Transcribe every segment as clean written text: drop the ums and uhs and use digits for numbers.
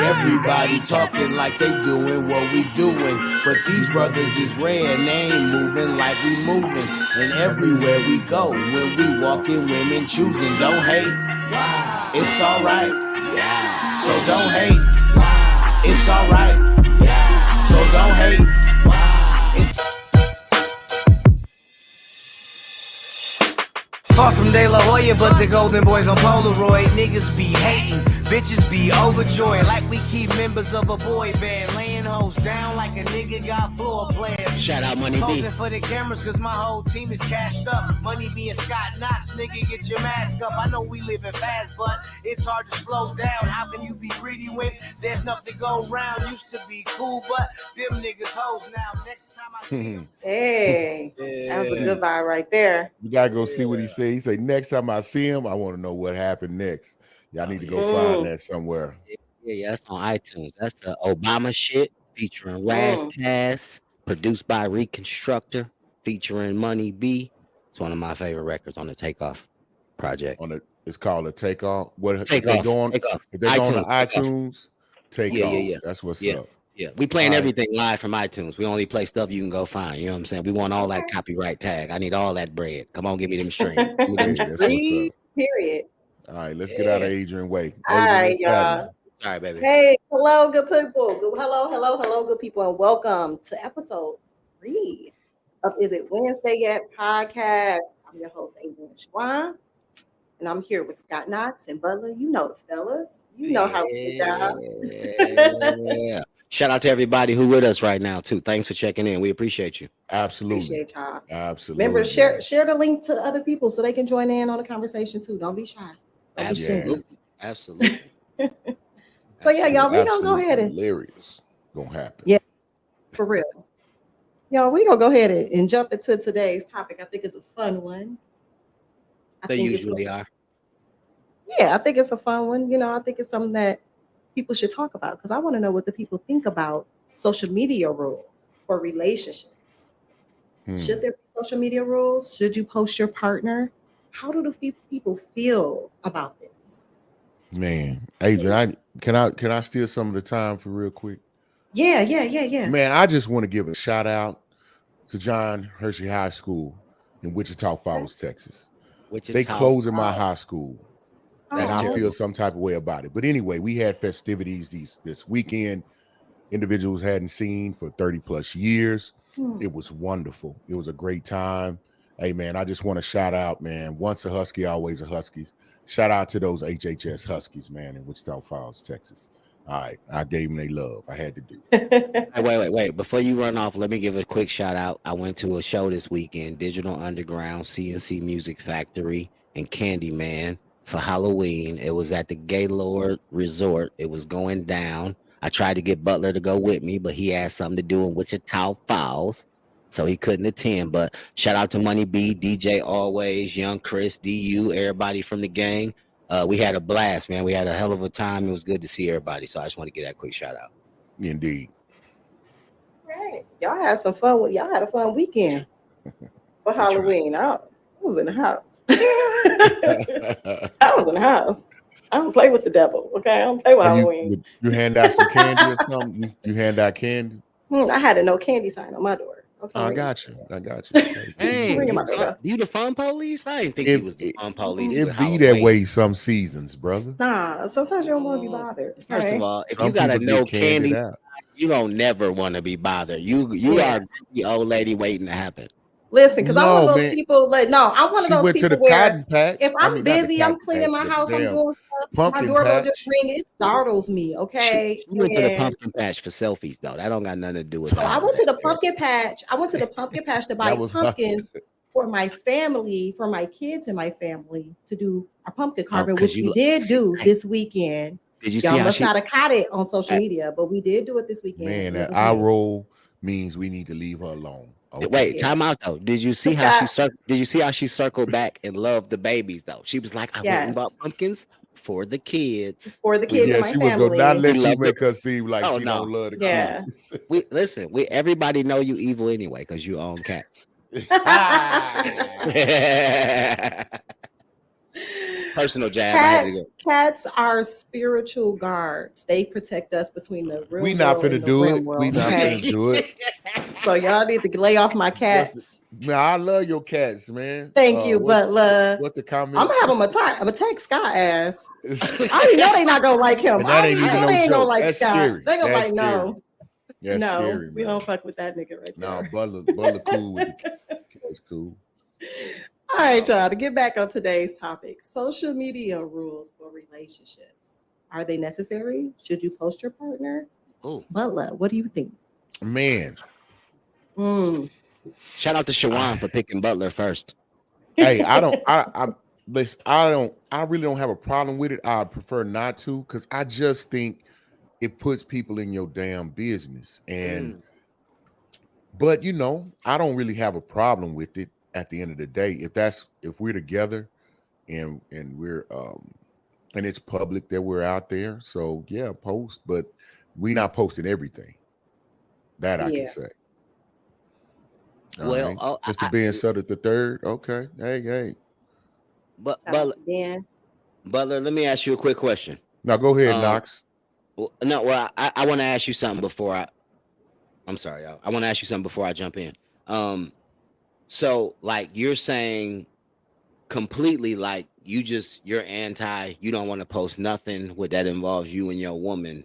Everybody talking like they doing what we doing, but these brothers is rare and they ain't moving like we moving. And everywhere we go, when we walking, women choosing. Don't hate, it's alright. So don't hate, it's alright. So don't hate. It's far from De La Hoya, but the Golden Boys on Polaroid. Niggas be hating, bitches be overjoyed. Like we keep members of a boy band, laying hoes down like a nigga got floor plans. Shout out Money B. Posing for the cameras cause my whole team is cashed up. Money B and Scott Knox, nigga get your mask up. I know we living fast, but it's hard to slow down. How can you be greedy when there's nothing to go around? Used to be cool, but them niggas hoes now. Next time I see them. Hey, that was a good vibe right there. You gotta go see what he said. He said, next time I see him, I want to know what happened next. Y'all need to go find that somewhere. Yeah, that's on iTunes. That's the Obama shit featuring Razzcast, produced by Reconstructor, featuring Money B. It's one of my favorite records on the Takeoff project. It's called a Takeoff. What Takeoff? If they go on the iTunes, Takeoff. Yeah. That's what's up. Yeah, we playing everything live from iTunes. We only play stuff you can go find. You know what I'm saying? We want all that copyright tag. I need all that bread. Come on, give me them streams. Period. All right, let's get out of Adrian way. All right, y'all. All right, baby. Hey, hello, good people. Hello, good people, and welcome to episode 3 of Is It Wednesday Yet podcast. I'm your host, Adrian Schwan, and I'm here with Scott Knox and Butler. You know the fellas. You know how we do. Yeah. Shout out to everybody who with us right now too. Thanks for checking in. We appreciate you. Absolutely. Appreciate y'all. Absolutely. Remember, share the link to other people so they can join in on the conversation too. Don't be shy. Absolutely. So yeah, y'all, we gonna go ahead and hilarious gonna happen. Yeah, for real. Y'all, we gonna go ahead and jump into today's topic. I think it's a fun one. They usually are. Yeah, I think it's a fun one. You know, I think it's something that people should talk about because I want to know what the people think about social media rules for relationships. Should there be social media rules? Should you post your partner? How do the people feel about this? Man, Adrian, can I steal some of the time for real quick? Yeah. Man, I just want to give a shout out to John Hershey High School in Wichita Falls, Texas. They closing my high school. And I feel some type of way about it. But anyway, we had festivities this weekend. Individuals hadn't seen for 30 plus years. It was wonderful. It was a great time. Hey, man, I just want to shout out, man. Once a Husky, always a Husky. Shout out to those HHS Huskies, man, in Wichita Falls, Texas. All right, I gave them their love. I had to do it. Wait. Before you run off, let me give a quick shout out. I went to a show this weekend, Digital Underground, CNC Music Factory, and Candyman for Halloween. It was at the Gaylord Resort. It was going down. I tried to get Butler to go with me, but he had something to do in Wichita Falls, so he couldn't attend. But shout out to Money B, DJ Always, Young Chris, DU, everybody from the gang. We had a blast, man. We had a hell of a time. It was good to see everybody. So I just want to get that quick shout out. Indeed. Right. Y'all had some fun. Y'all had a fun weekend for Halloween. I was in the house. I was in the house. I don't play with the devil. Okay, I don't play with Halloween. You hand out some candy or something? You hand out candy? I had a no candy sign on my door. I got you. Hey, you the fun police? I didn't think he was the fun police. It be that way some seasons, brother. Nah, sometimes you don't want to be bothered. Okay? First of all, if you got a no candy, you don't never want to be bothered. You are the old lady waiting to happen. Listen, because I'm one of those people. I'm one of those people where if I'm busy, I'm cleaning my house, I'm doing stuff, my doorbell just ring, it startles me. Okay, you went to the pumpkin patch for selfies, though. That don't got nothing to do with that. I went to the pumpkin patch. I went to the pumpkin patch to buy pumpkins for my family, for my kids and my family to do our pumpkin carving, which we did do this weekend. Did you see y'all must not have caught it on social media, but we did do it this weekend. Man, that eye roll means we need to leave her alone. Okay. Wait, time out though. Did you see how she circled back and loved the babies though? She was like, I went and bought pumpkins for the kids. For the kids and my family. She was gonna not let you make her seem like she don't love the kids. Everybody know you evil anyway because you own cats. personal jab. Cats are spiritual guards. They protect us between the real We not world finna and the do rim it. world. We not Okay? finna do it. So y'all need to lay off my cats. Man, I love your cats, man. Thank you, but what the comment? I'm gonna have them attack. I'm attack Scott ass. I already know they not gonna like him. And that I ain't already even know no they ain't gonna joke. like That's Scott. scary. They gonna That's like scary. no. That's No, scary, we man. don't fuck with that nigga right there. No, Butler cool with the cats, cool. All right, y'all. To get back on today's topic, social media rules for relationships. Are they necessary? Should you post your partner? Oh, Butler, what do you think? Man. Shout out to Shawan for picking Butler first. Hey, I really don't have a problem with it. I prefer not to, because I just think it puts people in your damn business. And but I don't really have a problem with it at the end of the day. If we're together and we're and it's public that we're out there. So yeah, post, but we're not posting everything. That I can say. Well, right. Mr. Ben Sutter the third. Okay. Hey. Butler, let me ask you a quick question. Now go ahead, Knox. I want to ask you something before I'm sorry, y'all. I want to ask you something before I jump in. So like you're saying completely like you're anti, you don't want to post nothing that involves you and your woman,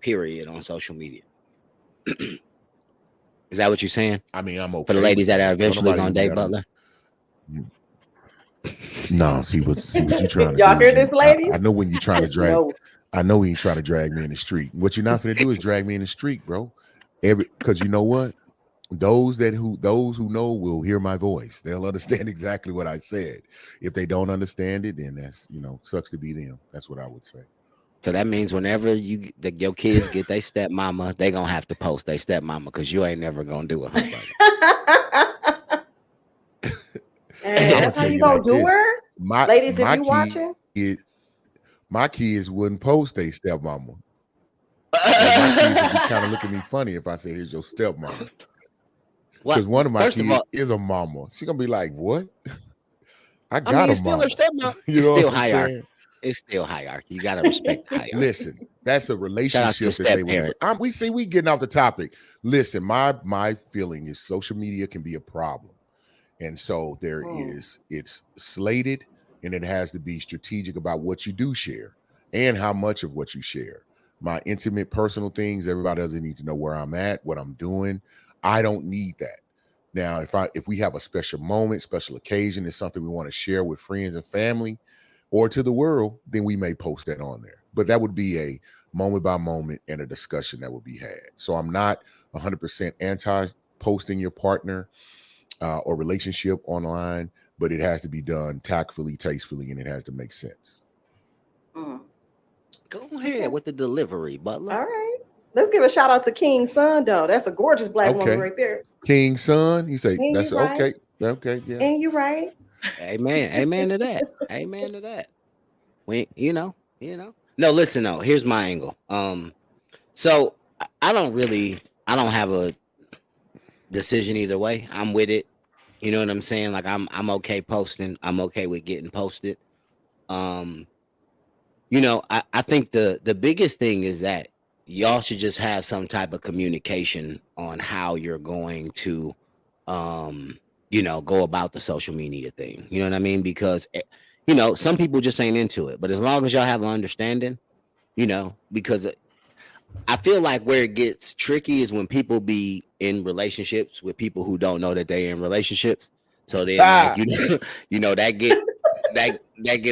period, on social media. Is that what you're saying? I mean, I'm okay. For the ladies that are eventually gonna date Butler. No, see what you're trying to y'all do. Hear this, ladies? I know when you're trying to drag. I know when you're trying to drag me in the street. What you're not going to do is drag me in the street, bro. Because you know what? Those who know will hear my voice. They'll understand exactly what I said. If they don't understand it, then that's sucks to be them. That's what I would say. So that means whenever your kids get their stepmama, they gonna have to post their stepmama because you ain't never gonna do it, huh, brother? That's how you gonna do her, ladies. If you watching, my kids wouldn't post their stepmama. My kids would be kind of look at me funny if I say, "Here's your stepmama," because one of my kids is a mama. She's gonna be like, "What?" I got it's still her stepmama. It's still hierarchy. It's still hierarchy. You gotta respect the hierarchy. Listen, that's a relationship that they would. We getting off the topic. Listen, my feeling is social media can be a problem, and so it's slated, and it has to be strategic about what you do share and how much of what you share. My intimate, personal things, everybody doesn't need to know where I'm at, what I'm doing. I don't need that. Now, if we have a special moment, special occasion, it's something we want to share with friends and family or to the world, then we may post that on there. But that would be a moment by moment and a discussion that would be had. So I'm not 100% anti posting your partner or relationship online, but it has to be done tactfully, tastefully, and it has to make sense. Go ahead with the delivery, Butler. All right. Let's give a shout out to King Son, though. That's a gorgeous black woman right there. King Son, you say that's okay. Right. Okay, yeah. And you're right. Amen to that. Amen to that. We, No, listen, though. Here's my angle. So I don't have a decision either way. I'm with it. You know what I'm saying? Like I'm okay posting. I'm okay with getting posted. I think the biggest thing is that y'all should just have some type of communication on how you're going to go about the social media thing. You know what I mean? Because some people just ain't into it. But as long as y'all have an understanding, because I feel like where it gets tricky is when people be in relationships with people who don't know that they're in relationships. So then that get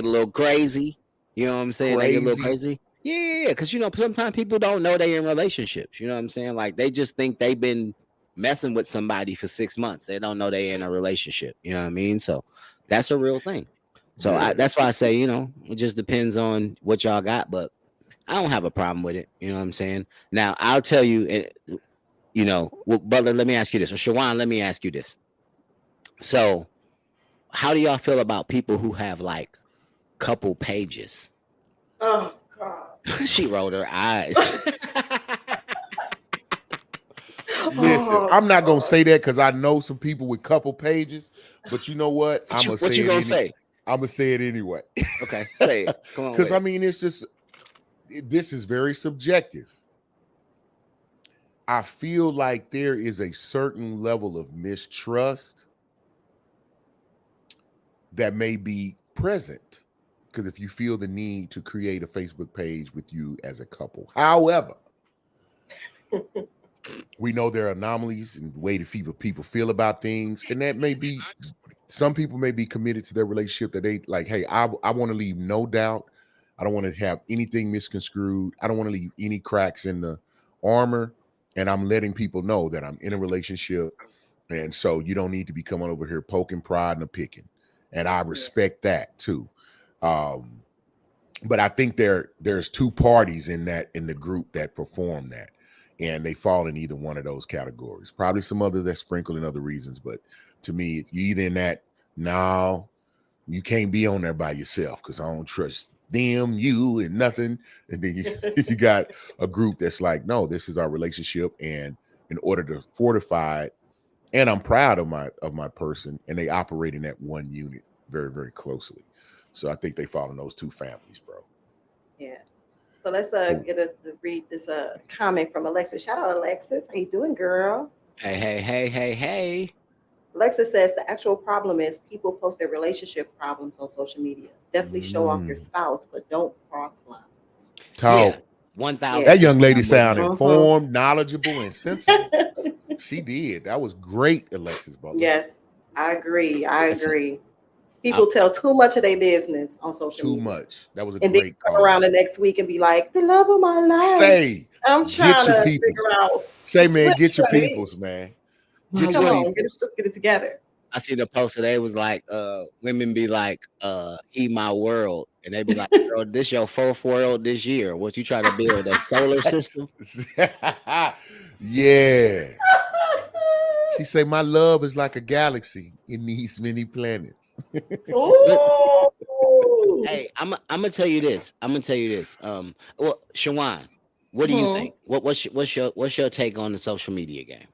a little crazy. You know what I'm saying? They get a little crazy. Yeah, because sometimes people don't know they're in relationships. You know what I'm saying? Like they just think they've been messing with somebody for 6 months. They don't know they're in a relationship. You know what I mean? So that's a real thing. So that's why I say, it just depends on what y'all got, but I don't have a problem with it. You know what I'm saying? Now I'll tell you, Butler, let me ask you this, or Shawan, let me ask you this. So how do y'all feel about people who have like couple pages? Oh God. She rolled her eyes. Listen, I'm not gonna say that because I know some people with couple pages, but you know what? What you gonna say? I'm gonna say it anyway. Okay, say it. Come on. Because I mean, it's just this is very subjective. I feel like there is a certain level of mistrust that may be present. Because if you feel the need to create a Facebook page with you as a couple, however, we know there are anomalies in the way that people feel about things, and that may be some people may be committed to their relationship that they like. Hey, I want to leave no doubt. I don't want to have anything misconstrued. I don't want to leave any cracks in the armor, and I'm letting people know that I'm in a relationship, and so you don't need to be coming over here poking, prodding, or picking, and I respect that too. But I think there's two parties in the group that perform that, and they fall in either one of those categories. Probably some other that sprinkle in other reasons, but to me, you either in that. No, you can't be on there by yourself because I don't trust them, you, and nothing. And then you got a group that's like, no, this is our relationship, and in order to fortify it, and I'm proud of my person, and they operate in that one unit very, very closely. So I think they fall in those two families, bro. Yeah. So let's read this comment from Alexis. Shout out, Alexis. How you doing, girl? Hey. Alexis says the actual problem is people post their relationship problems on social media. Definitely show off your spouse, but don't cross lines. Talk. Yeah. 1,000. That young lady sounded informed, knowledgeable, and sensible. She did. That was great, Alexis Butler. Yes, I agree. People tell too much of their business on social media. Too much. That was a and great call. Around the next week and be like, the love of my life. I'm trying to figure out. Say, man, get your peoples, man. Come on, let's get it together. I see the post today was like, women be like, he my world. And they be like, girl, this your fourth world this year. What you trying to build, a solar system? Yeah. She say, my love is like a galaxy. It needs many planets. Hey, I'm gonna tell you this. Well, Shawan, what do you think? What's your take on the social media game?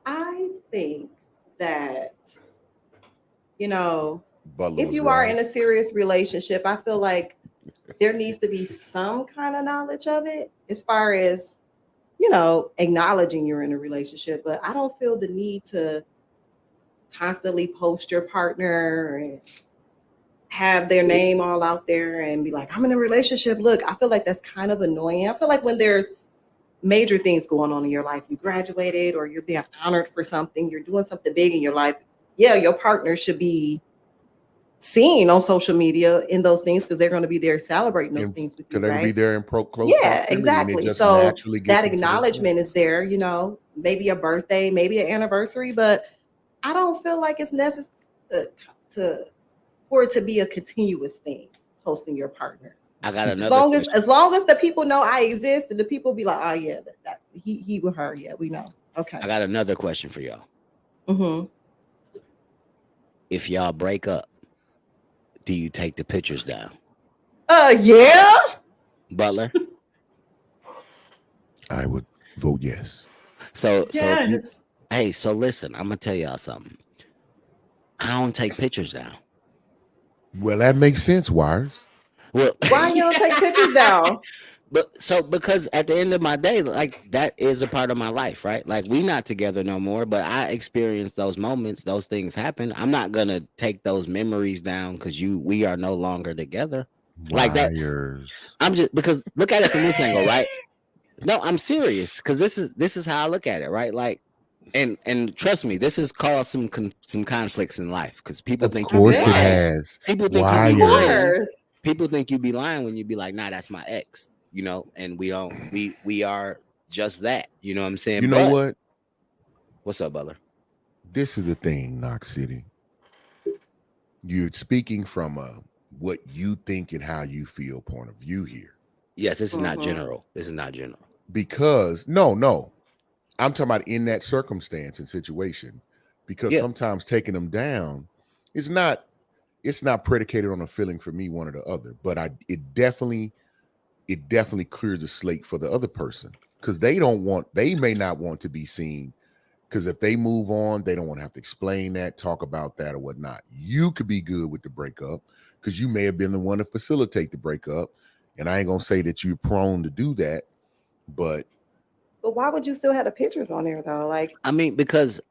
I think that, Butler if you are in a serious relationship, I feel like there needs to be some kind of knowledge of it as far as, acknowledging you're in a relationship. But I don't feel the need to constantly post your partner and have their name all out there and be like, I'm in a relationship. Look, I feel like that's kind of annoying. I feel like when there's major things going on in your life, you graduated or you're being honored for something, you're doing something big in your life. Yeah, your partner should be seen on social media in those things because they're going to be there celebrating those things with you, right? They're going to be there in close. Yeah, exactly. So that acknowledgement is there, maybe a birthday, maybe an anniversary, but I don't feel like it's necessary for it to be a continuous thing, posting your partner. I got another. As long as the people know I exist and the people be like, oh yeah, that he with her, yeah, we know. Okay. I got another question for y'all. Mm-hmm. If y'all break up, do you take the pictures down? Yeah. Butler? I would vote yes. So listen, I'm gonna tell y'all something. I don't take pictures down. Well, that makes sense, Wires. Well, why you don't take pictures down? Because at the end of my day, like, that is a part of my life, right? Like, we not together no more, but I experienced those moments. Those things happen. I'm not gonna take those memories down because we are no longer together. Wires. Like that. I'm just, because look at it from this angle, right? No, I'm serious, because this is how I look at it, right? Like, and trust me, this has caused some conflicts in life because people think you be lying. Of course it has. People think you be lying. People think you be lying when you be like, nah, that's my ex. And we don't. We are just that. You know what I'm saying? You know what? What's up, Butler? This is the thing, Knox City. You're speaking from what you think and how you feel point of view here. Yes, this is not general. Because no. I'm talking about in that circumstance and situation, because sometimes taking them down is not, it's not predicated on a feeling for me, one or the other, but it definitely clears the slate for the other person, because they may not want to be seen Because if they move on, they don't want to have to explain that, talk about that, or whatnot. You could be good with the breakup because you may have been the one to facilitate the breakup. And I ain't gonna say that you're prone to do that, but why would you still have the pictures on there though? Like, I mean, because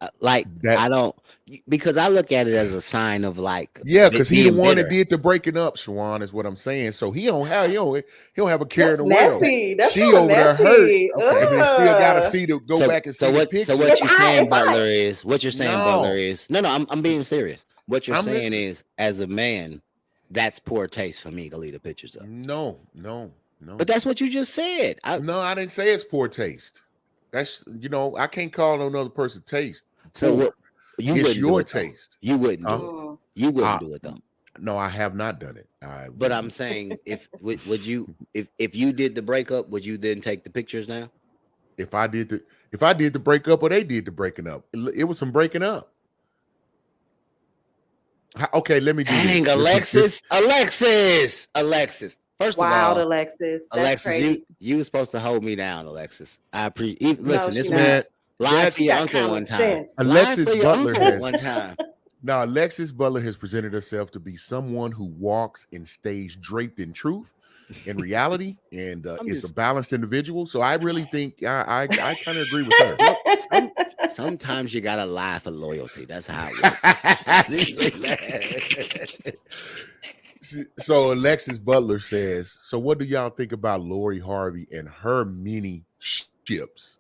because I look at it as a sign of like, yeah, because he the one bitter. that did the breaking up, Shawan, is what I'm saying. So he don't have a care that's in the world. messy. That's she over there hurt. Okay. And they still gotta see to go back and see the picture. So what you're saying, Butler, is no, I'm being serious. What you're saying is, as a man, that's poor taste for me to leave the pictures up. No. But that's what you just said. I didn't say it's poor taste. That's I can't call another person taste. So what? It's your taste. You wouldn't do it. You wouldn't do it though. No, I have not done it. But I'm saying, would you if you did the breakup, would you then take the pictures now? If I did the breakup or they did the breaking up, it was some breaking up. Okay, let me do Dang, this. Alexis. First of all, Alexis. You were supposed to hold me down, Alexis. I appreciate. Listen, this man. Live for your uncle one time. Alexis Butler has one time. Now, Alexis Butler has presented herself to be someone who walks and stays draped in truth, in reality, and is a balanced individual. So I really think I kind of agree with her. Sometimes you gotta lie for loyalty. That's how it works. So Alexis Butler says, so what do y'all think about Lori Harvey and her mini ships?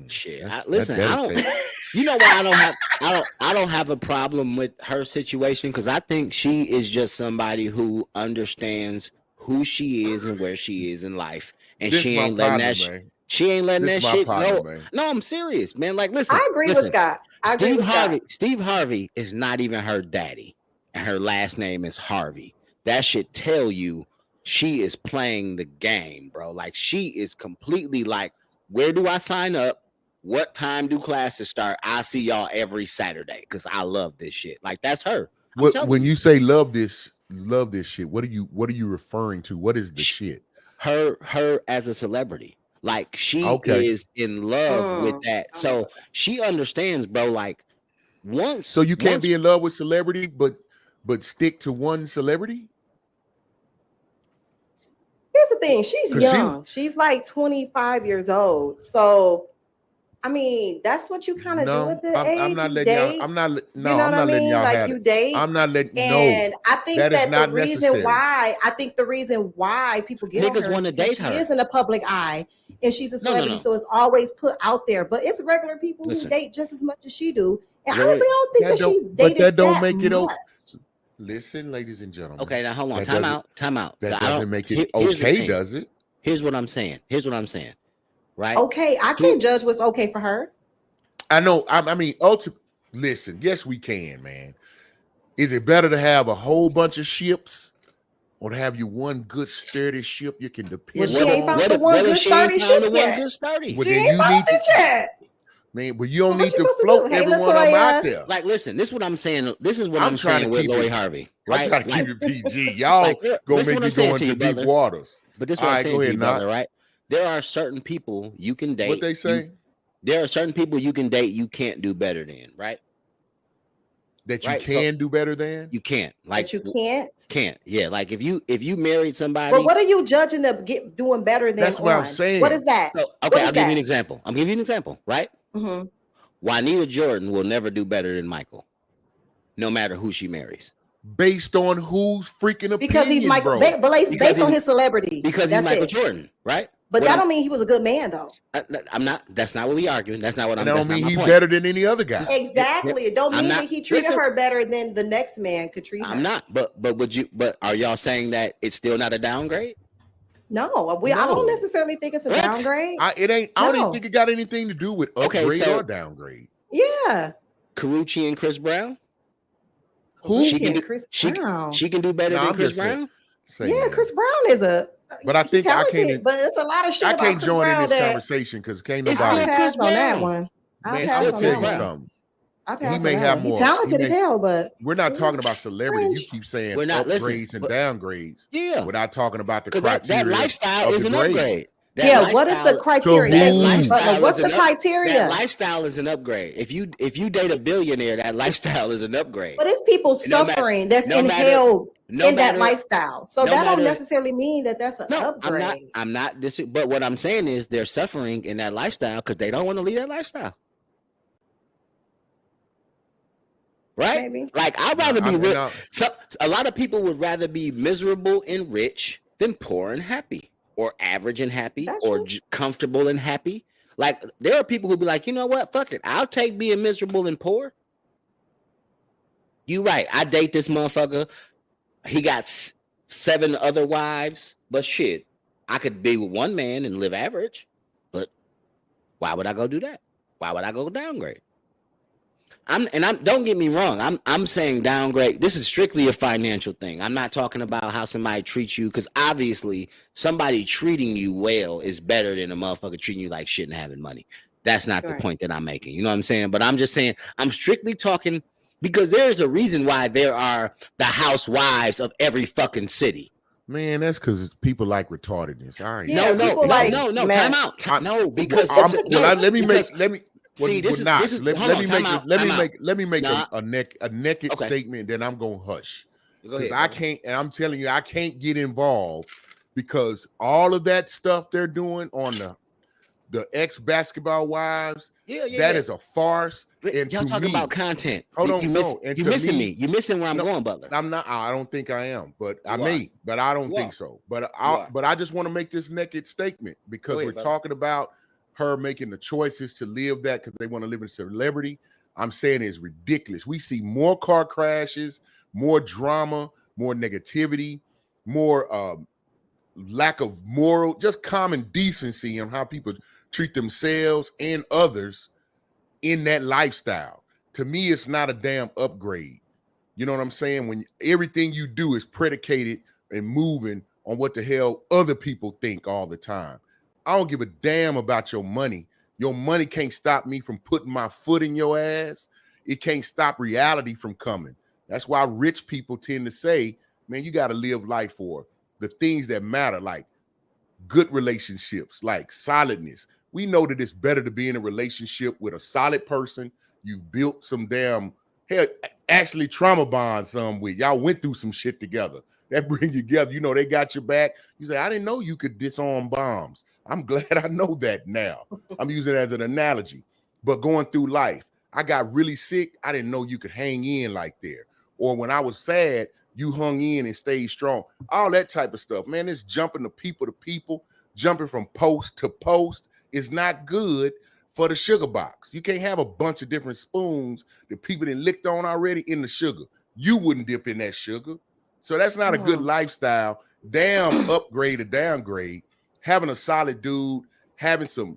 Shit. Listen, I don't. You know why I don't have a problem with her situation, because I think she is just somebody who understands who she is and where she is in life, and she ain't letting that shit go. Man. No, I'm serious, man. Like, listen, I agree with Scott. Steve Harvey is not even her daddy, and her last name is Harvey. That should tell you she is playing the game, bro. Like, she is completely like, where do I sign up? What time do classes start? I see y'all every Saturday because I love this shit. Like, that's her. When you say love this shit, what are you referring to? What is the shit? Her as a celebrity. Like, she is in love with that. So she understands, bro. Like, so you can't be in love with celebrity, but stick to one celebrity. Here's the thing. She's young. She's like 25 years old. So, I mean, that's what you kind of do at the age. I'm not letting y'all. I'm not letting y'all like have you date. I'm not letting. And no, I think that the reason why people get niggas want to date her. She is in the public eye, and she's a celebrity, so it's always put out there. But it's regular people who date just as much as she do. And honestly, I don't think that she's dated but that don't make it much. Listen, ladies and gentlemen. Okay, now hold on. Time out. That doesn't make it okay, does it? Here's what I'm saying. Right? Okay, I can't judge what's okay for her. I know. I mean, listen. Yes, we can, man. Is it better to have a whole bunch of ships, or to have you one good sturdy ship you can depend on? She ain't found the one good sturdy ship yet. Well, then you need to. Man, but you don't need to float everyone out there. Like, listen, this is what I'm saying. This is what I'm saying with Lori Harvey, right? I gotta keep it PG. Y'all gonna make me go into deep waters. But this is what I'm saying to you, brother, right? There are certain people you can date. What they say? There are certain people you can date you can't do better than, right? That you can do better than? You can't. Like, that you can't? Can't. Yeah. Like, if you married somebody. But what are you judging to get doing better than? That's what I'm saying. What is that? So, okay, I'll give you an example. Right? Mm-hmm. Juanita Jordan will never do better than Michael, no matter who she marries. Based on whose freaking opinion, because he's Michael, bro. based on his celebrity. Because he's Michael Jordan, right? But that don't mean he was a good man, though. I'm not. That's not what we arguing. That's not what I'm. That don't mean he's better than any other guy. Exactly. It don't mean that he treated her better than the next man could treat her. I'm not. But would you? But are y'all saying that it's still not a downgrade? No, I don't necessarily think it's a downgrade. It ain't. I don't even think it got anything to do with upgrade or downgrade. Yeah. Carucci and Chris Brown. Who? She can do better than Chris Brown. Chris Brown is a. But I think talented, I can't. But it's a lot of shit. I can't join Brown in this conversation because can't nobody. I'll pass on that one. Man, I'll tell you something. He may have more. He's talented as hell, but we're not talking about celebrity. You keep saying upgrades and downgrades. Yeah, without talking about the criteria. That lifestyle is an upgrade. What is the criteria? What's the criteria? That lifestyle is an upgrade. If you date a billionaire, that lifestyle is an upgrade. But it's people suffering that's inhaled in that lifestyle. So that don't necessarily mean that that's an upgrade. I'm not but what I'm saying is they're suffering in that lifestyle because they don't want to leave that lifestyle. Right? Maybe. Like I'd rather be rich. A lot of people would rather be miserable and rich than poor and happy, or average and happy, or comfortable and happy. Like there are people who be like, you know what? Fuck it. I'll take being miserable and poor. You right. I date this motherfucker. He got 7 other wives, but shit, I could be with one man and live average. But why would I go do that? Why would I go downgrade? Don't get me wrong. I'm saying downgrade. This is strictly a financial thing. I'm not talking about how somebody treats you, because obviously somebody treating you well is better than a motherfucker treating you like shit and having money. That's not the point that I'm making. You know what I'm saying? But I'm just saying I'm strictly talking because there's a reason why there are the housewives of every fucking city. Man, that's because people like retardedness. All right. No. Time out. No, because let me make a naked statement. Then I'm gonna hush because I can't. And I'm telling you, I can't get involved because all of that stuff they're doing on the ex basketball wives. That is a farce. And y'all talking about content. Hold on, you're missing me. You're missing where I'm going, Butler. I'm not. I don't think I am, but I may. But I don't think so. But I just want to make this naked statement because we're talking about her making the choices to live that because they want to live in celebrity. I'm saying it's ridiculous. We see more car crashes, more drama, more negativity, more lack of moral, just common decency on how people treat themselves and others in that lifestyle. To me, it's not a damn upgrade. You know what I'm saying? When everything you do is predicated and moving on what the hell other people think all the time. I don't give a damn about your money. Your money can't stop me from putting my foot in your ass. It can't stop reality from coming. That's why rich people tend to say, man, you got to live life for the things that matter, like good relationships, like solidness. We know that it's better to be in a relationship with a solid person. You've built some damn, hell, actually trauma bond some with. Y'all went through some shit together. That bring you together. You know, they got your back. You say, I didn't know you could disarm bombs. I'm glad I know that now. I'm using it as an analogy. But going through life, I got really sick. I didn't know you could hang in like there. Or when I was sad, you hung in and stayed strong. All that type of stuff. Man, it's jumping to people, jumping from post to post is not good for the sugar box. You can't have a bunch of different spoons that people done licked on already in the sugar. You wouldn't dip in that sugar. So that's not a good lifestyle. Damn upgrade or downgrade. Having a solid dude, having some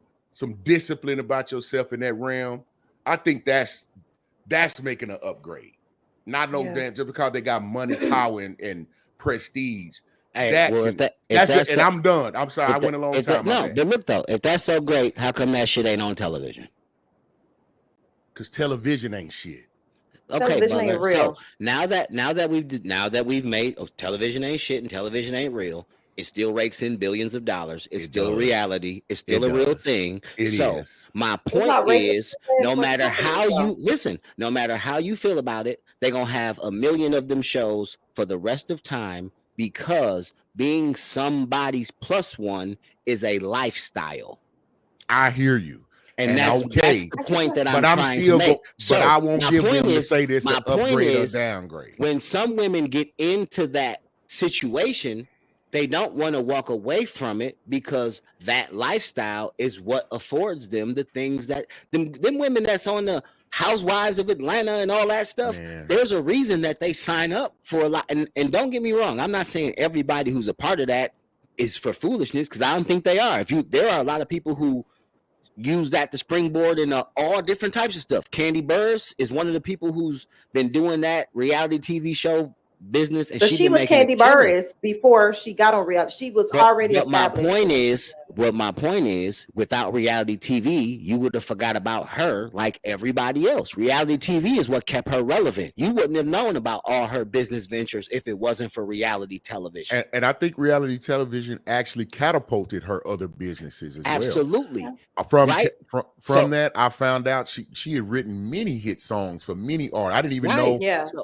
discipline about yourself in that realm, I think that's making an upgrade. Not no damn just because they got money, power, and prestige. Hey, and I'm done. I'm sorry, I went a long time. But look though, if that's so great, how come that shit ain't on television? Because television ain't shit. Okay, brother. So now that we've made television ain't shit and television ain't real, it still rakes in billions of dollars. It's still a reality. It's still a real thing. My point is, no matter how you feel about it, they're gonna have a million of them shows for the rest of time because being somebody's plus one is a lifestyle. I hear you. And that's the point that I'm trying to make. But I won't give them to say this an upgrade or downgrade. When some women get into that situation, they don't want to walk away from it because that lifestyle is what affords them the things that them women that's on the Housewives of Atlanta and all that stuff. Man. There's a reason that they sign up for a lot. And don't get me wrong, I'm not saying everybody who's a part of that is for foolishness because I don't think they are. There are a lot of people who use that to springboard in all different types of stuff. Candy Burris is one of the people who's been doing that reality TV show business, and she was Candy Burris before she got on reality. She was already established. My point is, what my point is, without reality TV, you would have forgot about her like everybody else. Reality TV is what kept her relevant. You wouldn't have known about all her business ventures if it wasn't for reality television. And I think reality television actually catapulted her other businesses as Absolutely. well. From that, I found out she had written many hit songs for many artists. I didn't even know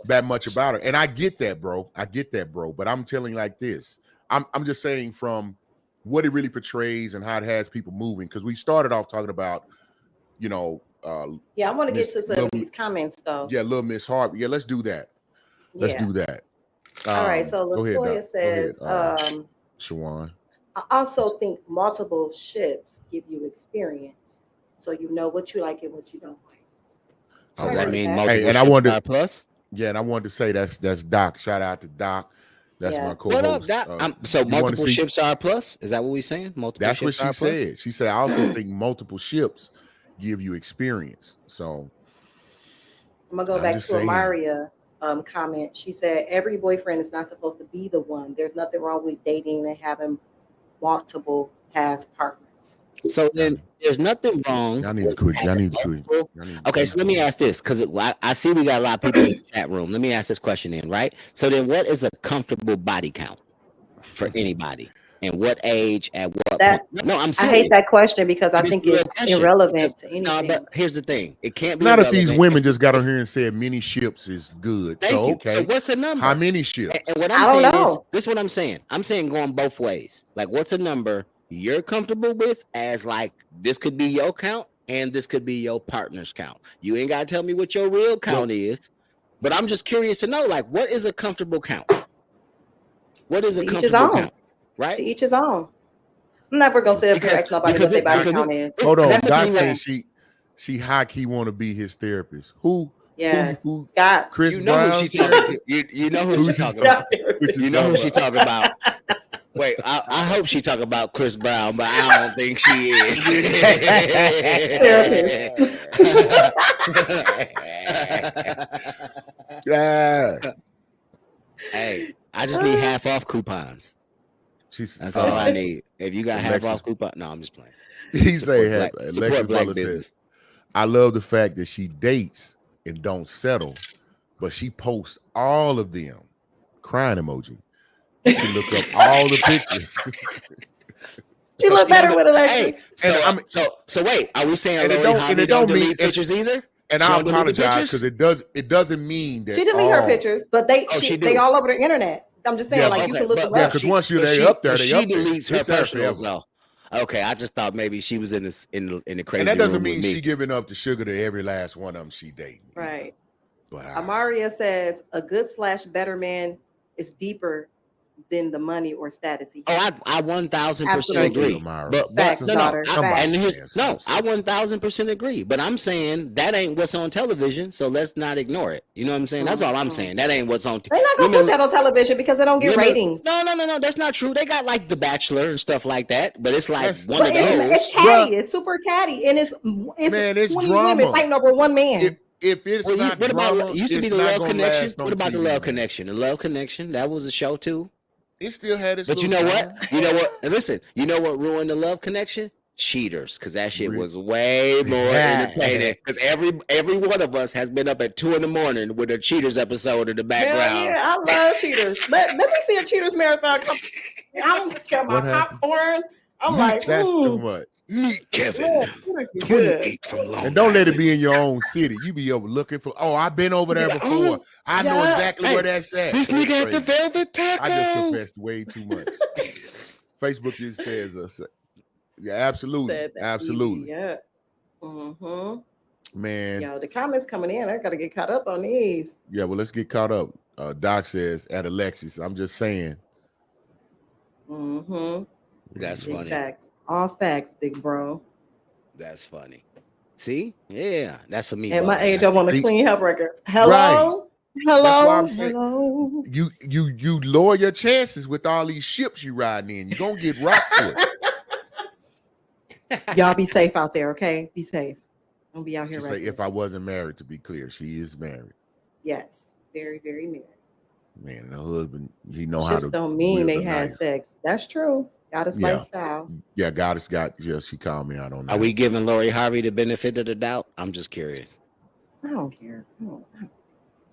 that much about her. And I get that, bro. But I'm telling you like this. I'm just saying from what it really portrays and how it has people moving. Because we started off talking about, I want to get to some of these comments though. Yeah, Little Miss Harvey. Yeah, let's do that. Let's do that. All right. So Latoya says, Shawan. I also think multiple ships give you experience, so you know what you like and what you don't like. So that means multiple and ships I wanted are plus. Yeah, and I wanted to say that's Doc. Shout out to Doc. That's my co-host. What up, Doc? So multiple ships are plus? Is that what we're saying? Multiple that's ships what she said. She said, I also think multiple ships give you experience. So I'm gonna go back to Amaria comment. She said every boyfriend is not supposed to be the one. There's nothing wrong with dating and having multiple past partners. So then there's nothing wrong. I need to quit. Okay, so let me ask this, because I see we got a lot of people in the chat room. Let me ask this question then, right? So then what is a comfortable body count for anybody? And what age, at what point? No, I'm serious. I hate that question because I think it's irrelevant to anything. No, but here's the thing. It can't be not if these women just got on here and said many ships is good. Thank you. Okay. So what's a number? How many ships? And what I'm saying is, this is what I'm saying. I'm saying going both ways. Like, what's a number you're comfortable with as like this could be your count and this could be your partner's count? You ain't got to tell me what your real count is, but I'm just curious to know, like, what is a comfortable count? What is a comfortable count? Right? To each his own. I'm never gonna say ask nobody what their body count is. Hold on, Doc said she high key want to be his therapist. Who? Yes, who Scott. Chris you know Brown. Who she talking to. You know who she talking about. You know who she talking about. Wait, I hope she talk about Chris Brown, but I don't think she is. Hey, I just need half off coupons. That's all I need. If you got half off coupon, no, I'm just playing. He say support black business. I love the fact that she dates and don't settle, but she posts all of them. Crying emoji. You can look up all the pictures. She look better with Alexis. Hey, so wait, are we saying Lori don't delete pictures either? And I apologize because it doesn't mean that she delete her pictures, but they all over the internet. I'm just saying, you can look them up. Because once they up there, she deletes her personals though. Okay, I just thought maybe she was in the crazy. And that doesn't mean she giving up the sugar to every last one of them she dating. Right. But Amaria says a good / better man is deeper than the money or status he has. I 1000% agree. But facts, I 1000% agree. But I'm saying that ain't what's on television, so let's not ignore it. You know what I'm saying? That's all I'm saying. That ain't what's on. They're not gonna put that on television because they don't get ratings. No, that's not true. They got like The Bachelor and stuff like that, but it's like one of those. It's catty. It's super catty, and it's 20 women fighting over one man. If it's not drama, it used to be The Love Connection. What about The Love Connection? The Love Connection, that was a show too. It still had its. But you know what? You know what? Listen, you know what ruined The Love Connection? Cheaters, because that shit was way more entertaining. Because every one of us has been up at 2 a.m. with a Cheaters episode in the background. Yeah, I love Cheaters. Let me see a Cheaters marathon. I'm got my popcorn. I'm like, that's too much. Meet Kevin, 28 from Long And don't let it be in your own city. You be over looking for. Oh, I've been over there before. I know exactly where that's at. This nigga at the Velvet Taco. I just confessed way too much. Facebook just says, yeah, absolutely, absolutely. Yeah. Mm-hmm. Man. Yo, the comments coming in. I gotta get caught up on these. Yeah, well, let's get caught up. Doc says at Alexis. I'm just saying. Mm-hmm. That's big funny. Facts. All facts, big bro. That's funny. See? Yeah, that's for me. At my age, I want a clean health record. Hello? Right. Hello? Hello? You lower your chances with all these ships you riding in. You're gonna get rocked for it. Y'all be safe out there, okay? Be safe. Don't be out here right. If I wasn't married, to be clear, she is married. Yes, very, very married. Man, the husband, he know Ships how to. Don't mean they had sex. That's true. Goddess lifestyle. Yeah, Goddess she called me out on that. Are we giving Lori Harvey the benefit of the doubt? I'm just curious. I don't care.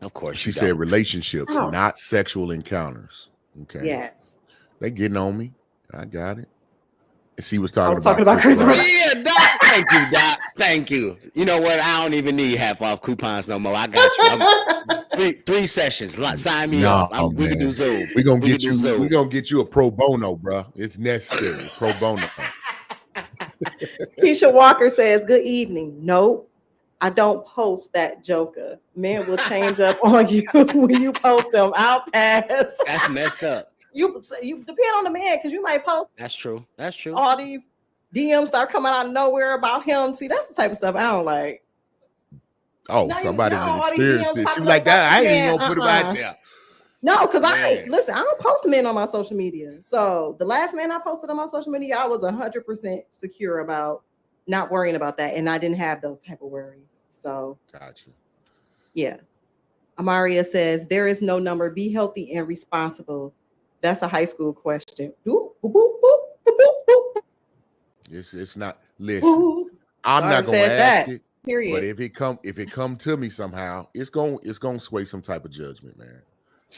Of course, she said relationships, not sexual encounters. Okay. Yes. They getting on me. I got it. And she was talking about Chris Brown. Yeah, Doc. Thank you, Doc. Thank you. You know what? I don't even need half off coupons no more. I got you. Three sessions. Sign me up. We can do Zoom. We're gonna get you a pro bono, bro. It's necessary. Pro bono. Keisha Walker says, "Good evening." Nope. I don't post that joker. Men will change up on you when you post them. I'll pass. That's messed up. You depend on the man because you might post. That's true. That's true. All these DMs start coming out of nowhere about him. See, that's the type of stuff I don't like. Oh, somebody experienced this. She was like that. I ain't even gonna put it out there. No, because I don't post men on my social media. So the last man I posted on my social media, I was 100% secure about not worrying about that, and I didn't have those type of worries. So gotcha. Yeah. Amaria says there is no number. Be healthy and responsible. That's a high school question. It's not. Listen, I'm not gonna ask it. Period. But if it come to me somehow, it's gonna sway some type of judgment, man.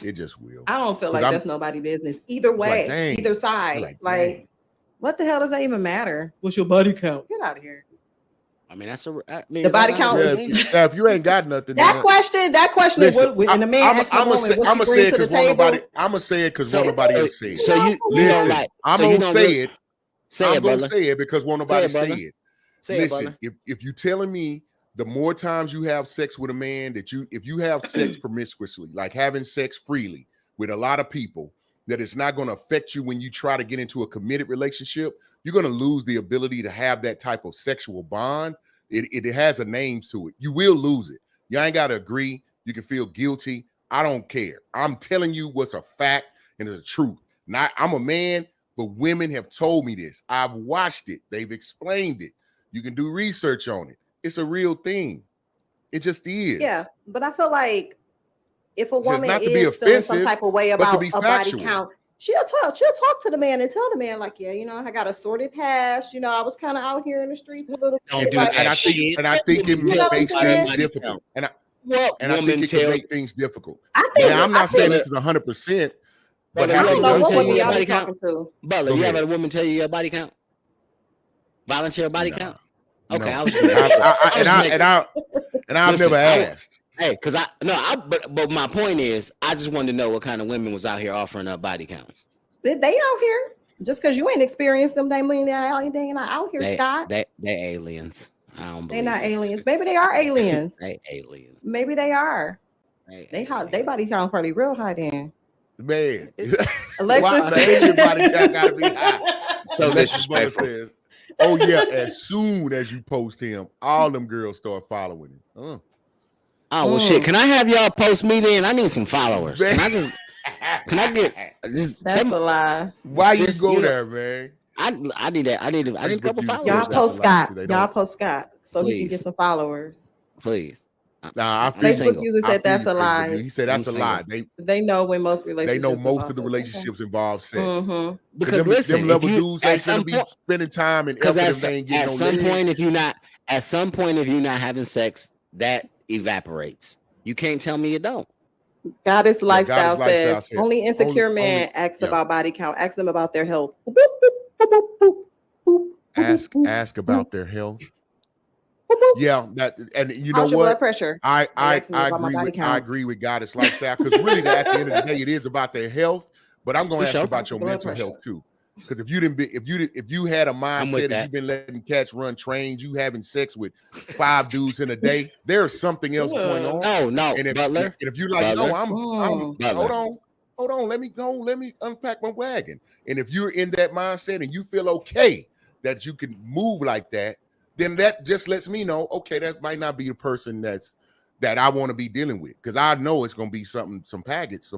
It just will. I don't feel like that's nobody's business. Either way, either side. Like what the hell does that even matter? What's your body count? Get out of here. I mean, the body count. If you ain't got nothing, that question is what, and the man asks the woman what she brings to the table. I'm gonna say it because won't nobody else say it. So you don't like. I'm gonna say it. I'm gonna say it because won't nobody say it. Listen, if you're telling me the more times you have sex with a man if you have sex promiscuously, like having sex freely with a lot of people, that it's not going to affect you when you try to get into a committed relationship, you're going to lose the ability to have that type of sexual bond. It has a name to it. You will lose it. You ain't got to agree. You can feel guilty. I don't care. I'm telling you what's a fact and it's the truth. I'm a man, but women have told me this. I've watched it. They've explained it. You can do research on it. It's a real thing. It just is. Yeah, but I feel like if a woman is feeling some type of way about a body count, she'll talk to the man and tell the man, like, yeah, I got a sordid past. I was kind of out here in the streets a little bit. And I think it makes things difficult. And I think it can make things difficult. I'm not saying this is 100%. But I don't know what women y'all be talking to. Butler, you have a woman tell you your body count? Volunteer body count? Okay, I've never asked. Hey, but my point is, I just wanted to know what kind of women was out here offering up body counts. They out here. Just because you ain't experienced them, they mean they're not out here, Scott. They aliens. I don't believe they're not aliens. Maybe they are aliens. They aliens. Maybe they are. They body count pretty real high then. Man, Alexis body count gotta be high. So disrespectful. Says, oh yeah, as soon as you post him, all them girls start following him. Oh well, shit. Can I have y'all post me then? I need some followers. Can I get just? That's a lie. Why you go there, man? I need that. I need a couple followers. Y'all post Scott, so he can get some followers. Please. Nah, Facebook user said that's a lie. He said that's a lie. They know when most relationships. They know most of the relationships involve sex. Mm-hmm. Because listen, them level dudes ain't gonna be spending time and effort if they ain't getting at some point if you're not having sex, that evaporates. You can't tell me you don't. Goddess Lifestyle says only insecure men ask about body count. Ask them about their health. Ask about their health. Yeah, and you know How's your what? Blood pressure. I agree with Goddess Lifestyle because really, at the end of the day, it is about their health. But I'm going to ask you about your mental health too. Because if you had a mindset and you've been letting cats run trains, you having sex with 5 dudes in a day, there's something else going on. No, and if you like, hold on, let me unpack my wagon. And if you're in that mindset and you feel okay that you can move like that, then that just lets me know, okay, that might not be the person that I want to be dealing with, because I know it's going to be some baggage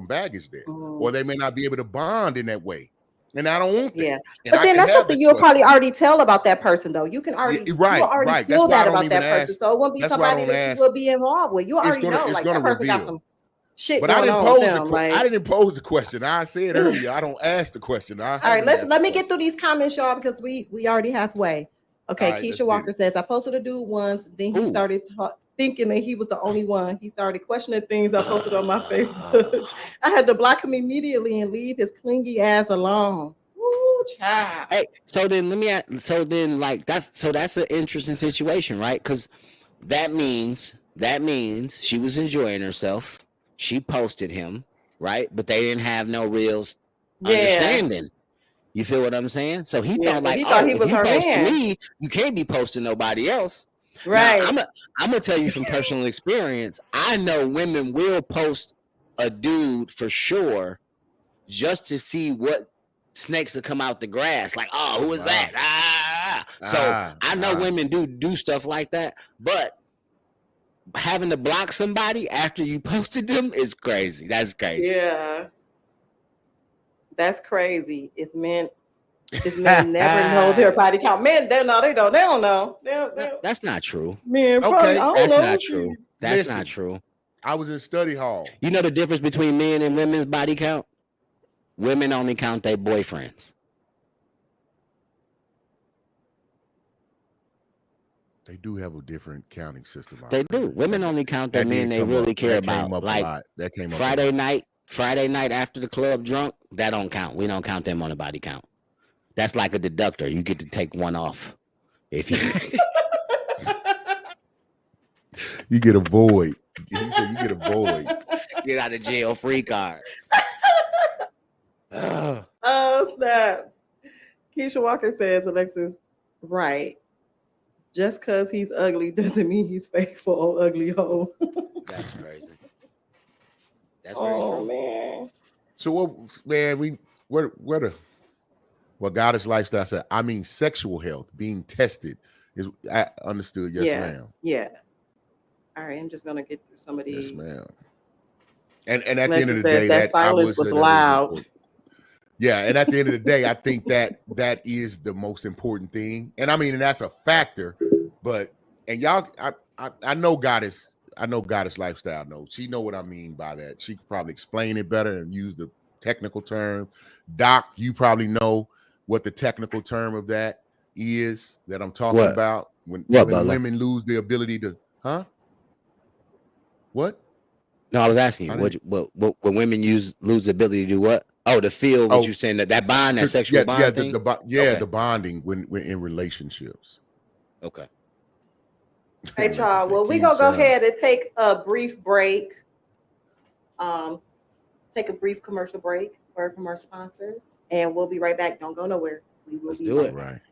there, or they may not be able to bond in that way, and I don't want that. Yeah, but then that's something you'll probably already tell about that person, though. You can already feel that about that person, so it won't be somebody that you will be involved with. You already know, like that person got some shit But I going didn't on pose with the them. Like, I didn't pose the question. I said earlier, I don't ask the question. all right, let me get through these comments, y'all, because we already halfway. Okay, right, Keisha Walker says, I posted a dude once, then he started thinking that he was the only one. He started questioning things I posted on my Facebook. I had to block him immediately and leave his clingy ass alone. Ooh, child. Hey, so then that's an interesting situation, right? Because that means she was enjoying herself. She posted him, right? But they didn't have no real understanding. You feel what I'm saying? So he thought he thought he if was you her posting man. me, you can't be posting nobody else. Right. Now, I'm gonna tell you from personal experience. I know women will post a dude for sure, just to see what snakes will come out the grass. Like, oh, who is that? So I know women do stuff like that, but having to block somebody after you posted them is crazy. That's crazy. Yeah. That's crazy. It's men never know their body count. Men, they don't know. That's not true. Men, okay, that's not true. That's not true. I was in study hall. You know the difference between men and women's body count? Women only count their boyfriends. They do have a different counting system. They do. Women only count the men they really care about. Like that came up Friday night after the club drunk, that don't count. We don't count them on the body count. That's like a deductor. You get to take one off. If you you get a void. You get a void. Get out of jail free card. Oh, snaps. Keisha Walker says, Alexis, right. Just because he's ugly doesn't mean he's faithful, oh ugly hoe. That's crazy. That's very true. Oh, man. So what Goddess Lifestyle said, I mean sexual health being tested is understood. Yes, ma'am. Yeah. All right, I'm just gonna get through some of these. Yes, ma'am. And at the end of the day, that silence was loud. Yeah, and at the end of the day, I think that is the most important thing. And I mean, and that's a factor. But y'all, I know Goddess Lifestyle knows. She know what I mean by that. She could probably explain it better and use the technical term. Doc, you probably know what the technical term of that is that I'm talking about. When women lose the ability to, What? No, I was asking you what when women lose the ability to do what? Oh, to feel what you're saying, that bond, that sexual bond thing? The bonding when in relationships. Okay. Hey, y'all. Well, we're going to go ahead and take a brief break. Take a brief commercial break, word from our sponsors, and we'll be right back. Don't go nowhere. We will be right back.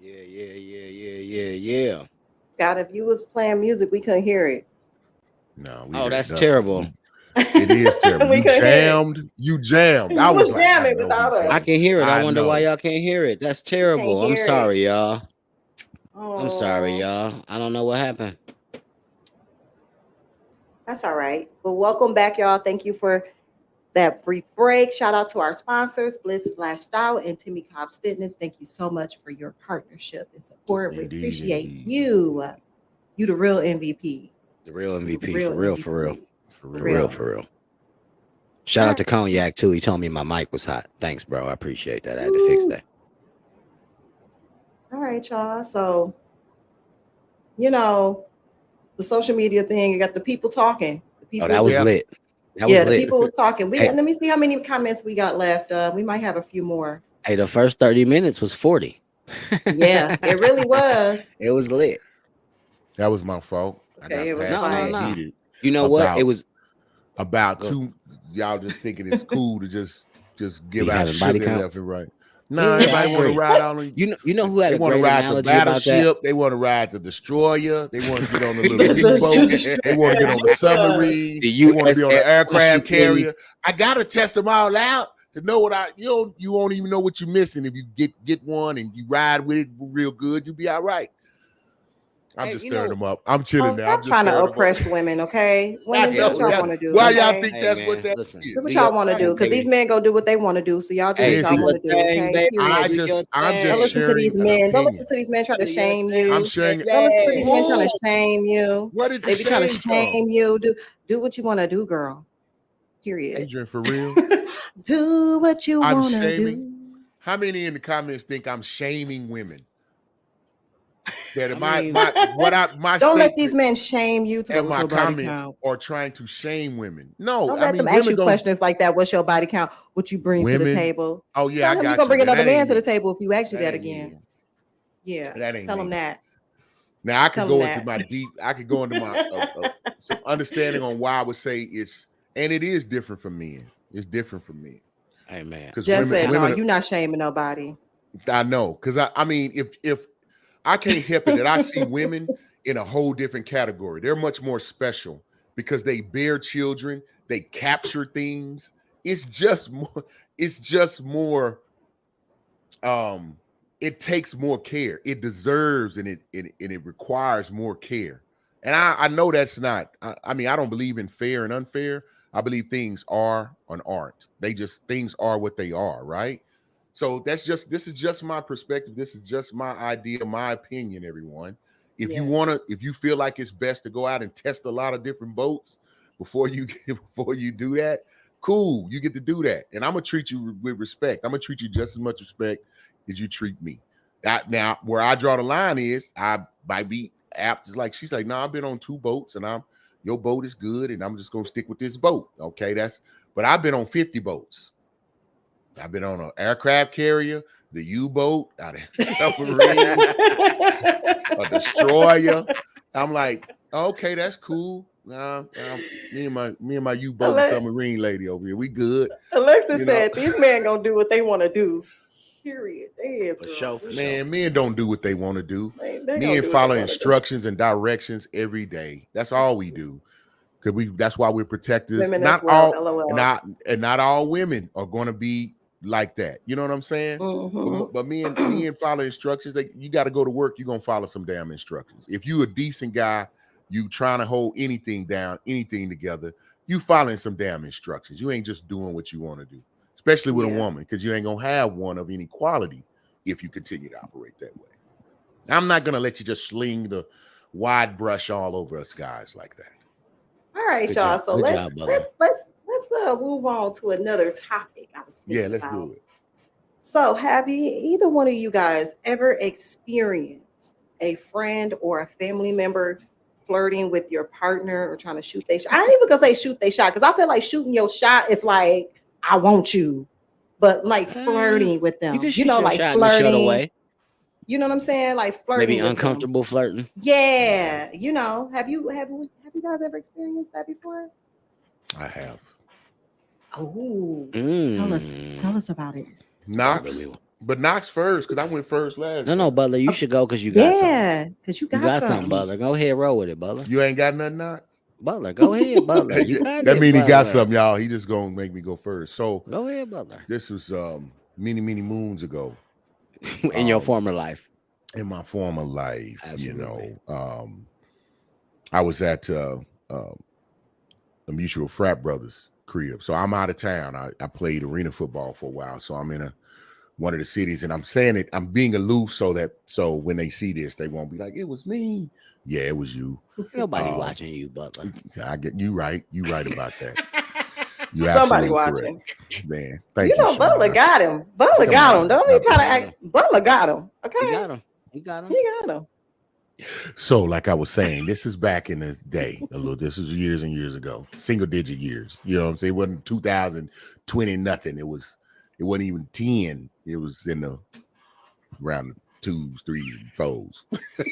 Yeah. Scott, if you was playing music, we couldn't hear it. No. That's terrible. It is terrible. You jammed. I was jamming without us. I can hear it. I wonder why y'all can't hear it. That's terrible. I'm sorry, y'all. I'm sorry, y'all. I don't know what happened. That's all right. But welcome back, y'all. Thank you for that brief break. Shout out to our sponsors, Bliss/Style and Timmy Cobb's Fitness. Thank you so much for your partnership and support. We appreciate you. You the real MVP. The real MVP. For real. Shout out to Cognac too. He told me my mic was hot. Thanks, bro. I appreciate that. I had to fix that. All right, y'all. So the social media thing. You got the people talking. The people. That was lit. That was the lit. people was talking. Let me see how many comments we got left. We might have a few more. Hey, the first 30 minutes was 40. Yeah, it really was. It was lit. That was my fault. Okay, I got no. You know what? It was about two. Y'all just thinking it's cool to just give out shit left and right. No, everybody want to ride on. You know who had they a great analogy the about that? They want to ride the destroyer. They want to get on the little boat. They want to get on the submarine. They want to be on the aircraft carrier. I gotta test them all out to know what you won't even know what you're missing if you get one and you ride with it real good. You'll be all right. I'm just stirring them up. I'm chilling there. Stop trying to oppress women, okay? Women, do what y'all want to do. Why y'all think that's what that is? Do what y'all want to do, because these men go do what they want to do. So y'all do what y'all want to do, okay? I'm just don't listen to these men. Don't listen to these men trying to shame you. I'm sharing. Don't listen to these men trying to shame you. What did they be trying to shame you? Do what you want to do, girl. Period. Adrian, for real. Do what you want to do. How many in the comments think I'm shaming women? That don't let these men shame you. And my comments are trying to shame women. No, don't let them ask you questions like that. What's your body count? What you bring to the table? Oh yeah, you're gonna bring another man to the table if you ask you that again. Yeah, that ain't tell them that. Now I could go into my I could go into my some understanding on why I would say it is different for men. It's different for men. Hey man, just said no. You're not shaming nobody. I know, because I mean, if I can't help it that I see women in a whole different category. They're much more special because they bear children, they capture things. It's just more. It takes more care. It deserves and it requires more care. And I know that's not. I mean, I don't believe in fair and unfair. I believe things are and aren't. Things are what they are, right? So this is just my perspective. This is just my idea, my opinion, everyone. If you feel like it's best to go out and test a lot of different boats before you do that, cool, you get to do that. And I'm gonna treat you with respect. I'm gonna treat you just as much respect as you treat me. Now, where I draw the line is I might be apt, like she's like, no, I've been on 2 boats and your boat is good, and I'm just gonna stick with this boat. Okay, but I've been on 50 boats. I've been on an aircraft carrier, the U-boat, a submarine, a destroyer. I'm like, okay, that's cool. Me and my U-boat submarine lady over here, we good. Alexis said these men gonna do what they want to do. Period. Men don't do what they want to do. Men follow instructions and directions every day. That's all we do. That's why we're protectors. Not all women are going to be like that. You know what I'm saying? Mm-hmm. But men follow instructions. You got to go to work. You're going to follow some damn instructions. If you a decent guy, you trying to hold anything down, anything together, you following some damn instructions. You ain't just doing what you want to do, especially with a woman, because you ain't going to have one of any quality if you continue to operate that way. I'm not going to let you just sling the wide brush all over us guys like that. All right, y'all. So let's move on to another topic. Let's do it. So, have either one of you guys ever experienced a friend or a family member flirting with your partner or trying to shoot their shot? I ain't even gonna say shoot their shot, because I feel like shooting your shot is like, I want you, but like flirting with them, like flirting. Away. You know what I'm saying? Like flirting. Maybe uncomfortable flirting. Yeah. Have you guys ever experienced that before? I have. Oh, tell us about it. Knox first, because I went first last. No, Butler, you should go because you got something. Yeah, because you got something, Butler. Go ahead, roll with it, Butler. You ain't got nothing, Knox? Butler, go ahead, Butler. That means he got something, y'all. He just gonna make me go first. So go ahead, Butler. This was many moons ago. In your former life. In my former life, absolutely. I was at a mutual frat brothers crib. So I'm out of town. I played arena football for a while. So I'm in one of the cities, and I'm saying it, I'm being aloof so when they see this, they won't be like, it was me. Yeah, it was you. Nobody watching you, Butler. I get you right. You right about that. You somebody watching. Correct. Man, thank you. Butler got him. Butler got him. Don't be trying to act. Butler got him. Okay. He got him. He got him. So, like I was saying, this is back in the day. This is years and years ago, single digit years. You know what I'm saying? It wasn't 2020 nothing. It wasn't even 10. It was in the around the 2s, 3s, and 4s.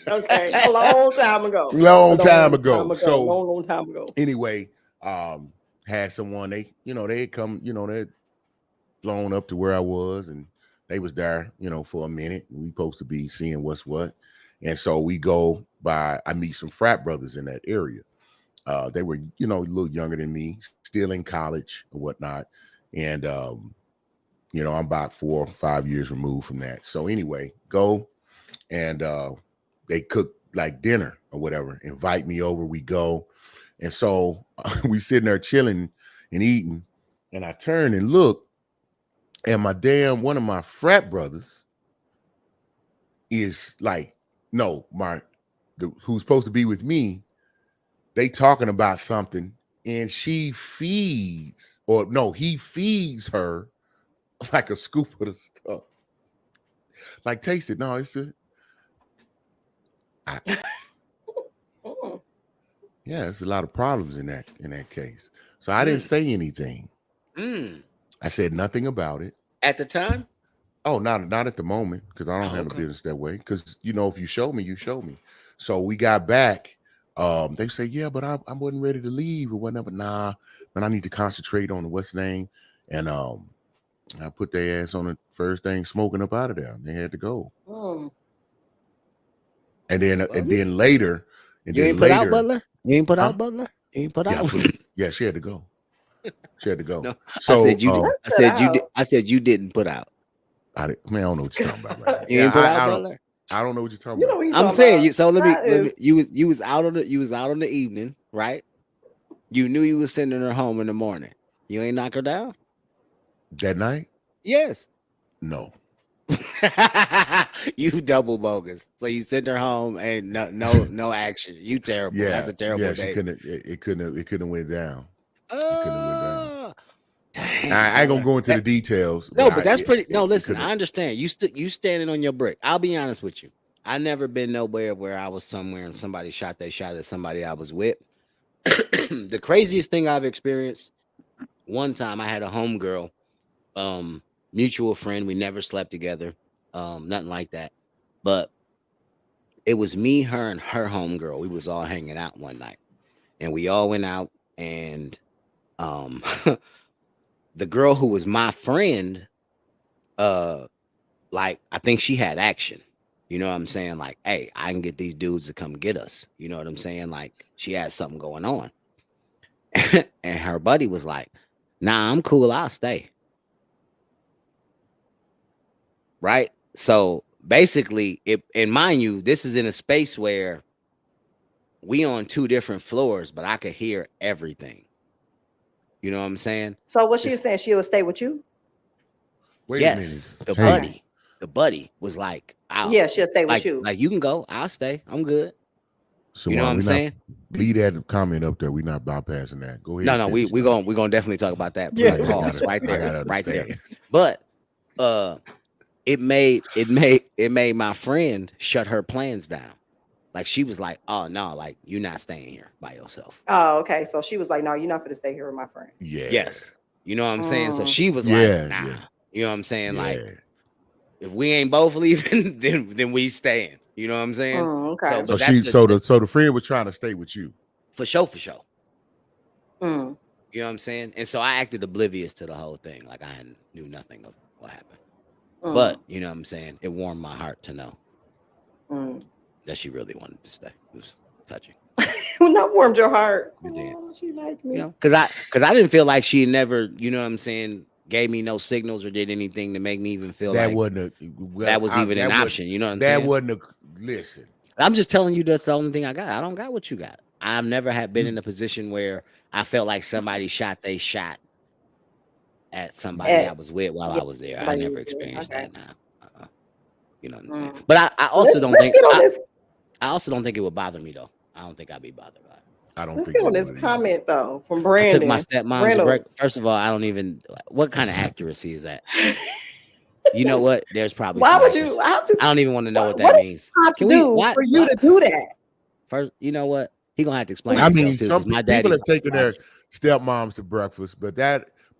Okay, a long time ago. Long time ago. So long time ago. Anyway, had someone they had come, they'd flown up to where I was, and they was there, for a minute. We supposed to be seeing what's what. And so we go by, I meet some frat brothers in that area. They were, a little younger than me, still in college or whatnot. And, I'm about 4 or 5 years removed from that. So anyway, go and they cook like dinner or whatever, invite me over, we go. And so we sitting there chilling and eating. And I turn and look, and one of my frat brothers is like, who's supposed to be with me, they talking about something, and he feeds her like a scoop of the stuff. Like, taste it. No, it's it's a lot of problems in that case. So I didn't say anything. I said nothing about it. At the time? Oh, not at the moment, because I don't handle business that way. Because if you show me, you show me. So we got back. They say, yeah, but I wasn't ready to leave or whatever. Nah, but I need to concentrate on the what's name. And I put their ass on the first thing smoking up out of there. They had to go. And then later, you ain't put out Butler? You ain't put out Butler? You ain't put out? Yeah, she had to go. She had to go. No, so I said you didn't put out. I don't know what you're talking about right now. You ain't put out Butler? I don't know what you're talking about. I'm saying you. So let me. You was out on the evening, right? You knew you was sending her home in the morning. You ain't knock her down that night. Yes. No. You double bogus. So you sent her home and no action. You terrible. Yeah, that's a terrible day. It couldn't have went down. Dang, I ain't gonna go into the details. But that's pretty. Listen, I understand. You standing on your brick. I'll be honest with you. I never been nowhere where I was somewhere and somebody shot at somebody I was with. The craziest thing I've experienced. One time I had a homegirl, mutual friend. We never slept together, nothing like that. But it was me, her, and her homegirl. We was all hanging out one night, and we all went out. And the girl who was my friend, like, I think she had action. You know what I'm saying? Like, hey, I can get these dudes to come get us. You know what I'm saying? Like, she had something going on. And her buddy was like, nah, I'm cool. I'll stay. Right? So basically, and mind you, this is in a space where we on 2 different floors, but I could hear everything. You know what I'm saying? So what she was saying, she would stay with you? Wait a minute. The buddy was like, yeah, she'll stay with you. Like, you can go. I'll stay. I'm good. So you know what I'm saying? Leave that comment up there. We're not bypassing that. Go ahead. No, we're gonna definitely talk about that. Yeah, pause right there. But it made my friend shut her plans down. Like, she was like, oh no, like, you're not staying here by yourself. Oh, okay. So she was like, no, you're not going to stay here with my friend. Yeah. Yes. You know what I'm saying? So she was like, nah. Yeah. You know what I'm saying? Yeah. Like, if we ain't both leaving, then we staying. You know what I'm saying? Okay. So the friend was trying to stay with you. For sure. You know what I'm saying? And so I acted oblivious to the whole thing. Like, I knew nothing of what happened. But, you know what I'm saying? It warmed my heart to know that she really wanted to stay. It was touching. That warmed your heart. Oh, she liked me. You know, because I didn't feel like she never, you know what I'm saying, gave me no signals or did anything to make me even feel that like that was even an option. You know what I'm saying? That wasn't listen. I'm just telling you that's the only thing I got. I don't got what you got. I've never been in a position where I felt like somebody shot at somebody I was with while I was there. I never experienced that now. You know what I'm saying? But I also don't think I also don't think it would bother me though. I don't think I'd be bothered by it. I don't Let's think get on this comment though from Brandon. I took my stepmom's break. First of all, I don't even. What kind of accuracy is that? You know what? There's probably. Why would snipers. you? I don't even want to know what What that means. cops do for you to do that? First, you know what? He gonna have to explain. I mean, too, some my people daddy are taking their stepmoms to breakfast, but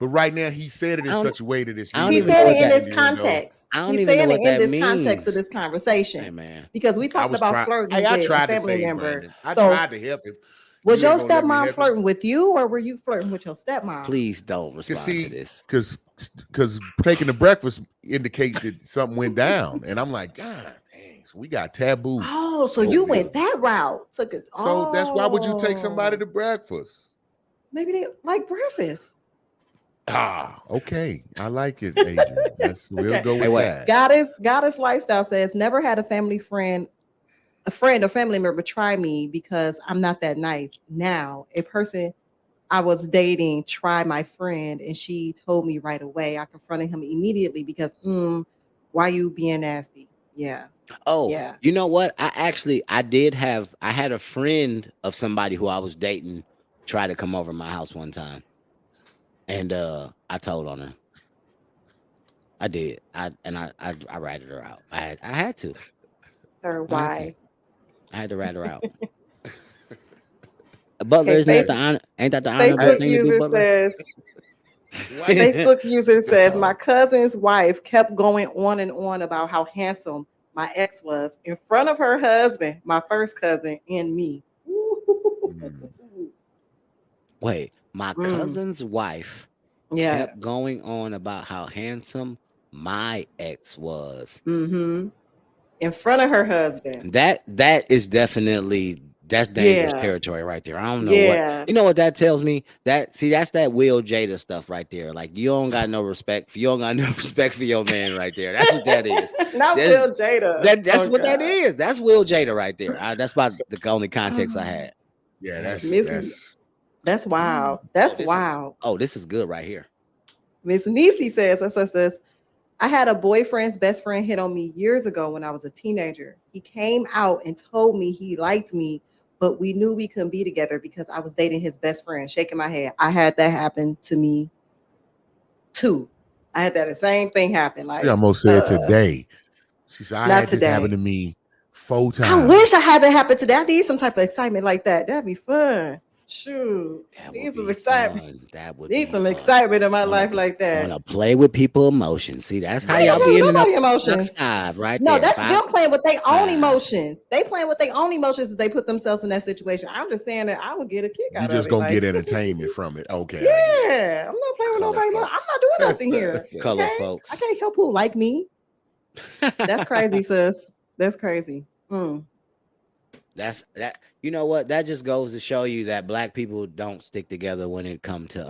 right now he said it in such a way that it's. He said it in this context. He's saying it in this context of this conversation. Hey, man. Because we talked about flirting with a family member. I tried to help him. Was your stepmom flirting with you, or were you flirting with your stepmom? Please don't respond to this. Because taking the breakfast indicates that something went down, and I'm like, God dang, so we got taboo. Oh, so you went that route. So that's why would you take somebody to breakfast? Maybe they like breakfast. Okay. I like it, Adrian. We'll go with that. Goddess Lifestyle says, never had a friend or family member try me because I'm not that nice. Now, a person I was dating tried my friend and she told me right away. I confronted him immediately because, why you being nasty? Yeah. Oh, yeah. You know what? I had a friend of somebody who I was dating try to come over my house one time. And I told on her. I did. I ratted her out. I had to. Sir, why? I had to rat her out. Butler, ain't that the honor Facebook thing user to do, Butler? Facebook user says, my cousin's wife kept going on and on about how handsome my ex was in front of her husband, my first cousin, and me. Wait, my cousin's wife kept going on about how handsome my ex was. In front of her husband. That is definitely dangerous territory right there. I don't know what you know what that tells me. That's that Will Jada stuff right there. Like you don't got no respect for your man right there. That's what that is. Will Jada. That's what that is. That's Will Jada right there. That's about the only context I had. Yeah, that's wild. That's wild. This is good right here. Miss Nisi says, I had a boyfriend's best friend hit on me years ago when I was a teenager. He came out and told me he liked me, but we knew we couldn't be together because I was dating his best friend. Shaking my head. I had that happen to me too. I had that same thing happen. Like she almost said today. She said, I had this happen to me 4 times. I wish I had that happen today. I need some type of excitement like that. That'd be fun. Shoot, need some excitement. Need some excitement in my life like that. Want to play with people's emotions? See, that's how y'all be in the emotions. Right? No, there. that's them playing with their own emotions. They playing with their own emotions if they put themselves in that situation. I'm just saying that I would get a kick out of it. You just gonna get entertainment from it, okay? Yeah, I'm not playing with nobody. I'm not doing nothing here. Color folks. I can't help who like me. That's crazy, sis. That's crazy. That's that. You know what? That just goes to show you that black people don't stick together when it come to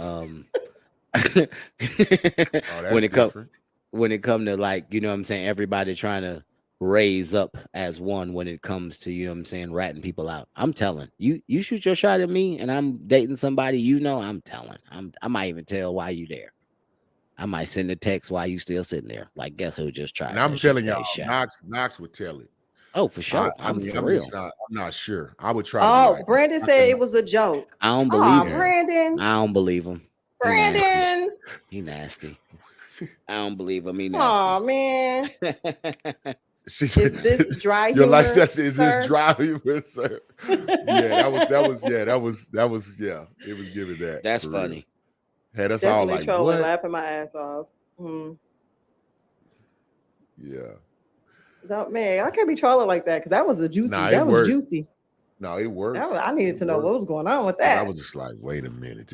when it come to, like, you know what I'm saying, everybody trying to raise up as one when it comes to, you know what I'm saying, ratting people out. I'm telling you, you shoot your shot at me and I'm dating somebody, you know, I'm telling. I might even tell why you there. I might send a text while you still sitting there. Like, guess who just tried? And I'm telling y'all, Knox would tell it. Oh, for sure. I'm not sure. I would try. Oh, Brandon said it was a joke. I don't believe him. Brandon. I don't believe him. Brandon. He nasty. I don't believe him. He nasty. Oh man. Is this dry humor? Your lifestyle is this dry humor, sir? That was it was giving that. That's funny. Had us definitely all like trolling, what? laughing my ass off. Yeah. No, man, I can't be trolling like that because that was juicy. That was juicy. No, it worked. I needed to know what was going on with that. I was just like, wait a minute,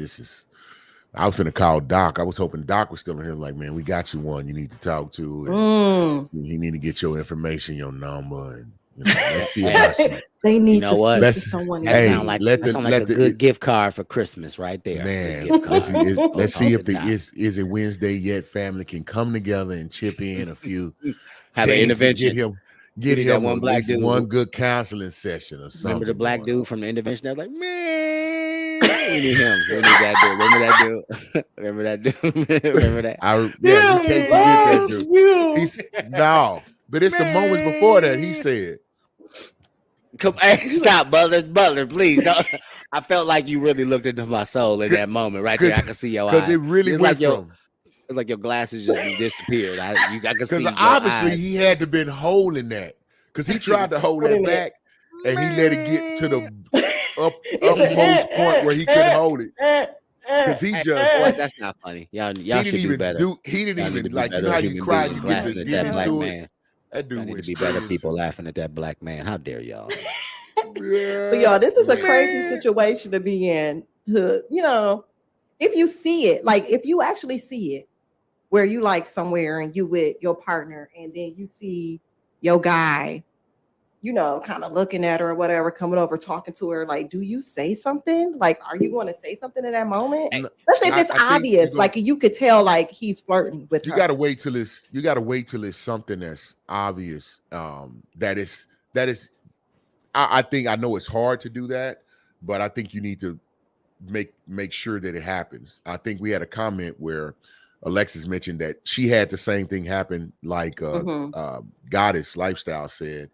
I was finna call Doc. I was hoping Doc was still in here. Like, man, we got you one you need to talk to. And you need to get your information, your number, and let's see they need to speak to someone. That sound like a good gift card for Christmas right there. Man, let's see if is it Wednesday yet? Family can come together and chip in a few. Have an intervention. Get him one black dude, one good counseling session or something. Remember the black dude from the intervention? That was like, man, we need him. We need that dude. Remember that dude? Remember that dude? Remember that? You can't forget that dude. No, but it's the moments before that he said. Come, hey, stop, Butler, please. Don't. I felt like you really looked into my soul in that moment right there. I can see your eyes. Because it really went from. It's like your glasses just disappeared. I can see. Because obviously he had to been holding that. Because he tried to hold that back, and he let it get to the uppermost point where he couldn't hold it. Because he just that's not funny. Y'all he should didn't do even better. do. He didn't even like. You know how you cry, you get to get into it. That dude need to be better people laughing at that black man. How dare y'all? But y'all, this is a crazy situation to be in. You know, if you see it, like if you actually see it, where you like somewhere and you with your partner, and then you see your guy, you know, kind of looking at her or whatever, coming over, talking to her, like, do you say something? Like, are you going to say something in that moment? Especially if it's obvious, like you could tell, like he's flirting with her. You gotta wait till it's something that's obvious. That is. I think I know it's hard to do that, but I think you need to make sure that it happens. I think we had a comment where Alexis mentioned that she had the same thing happen, like Goddess Lifestyle said,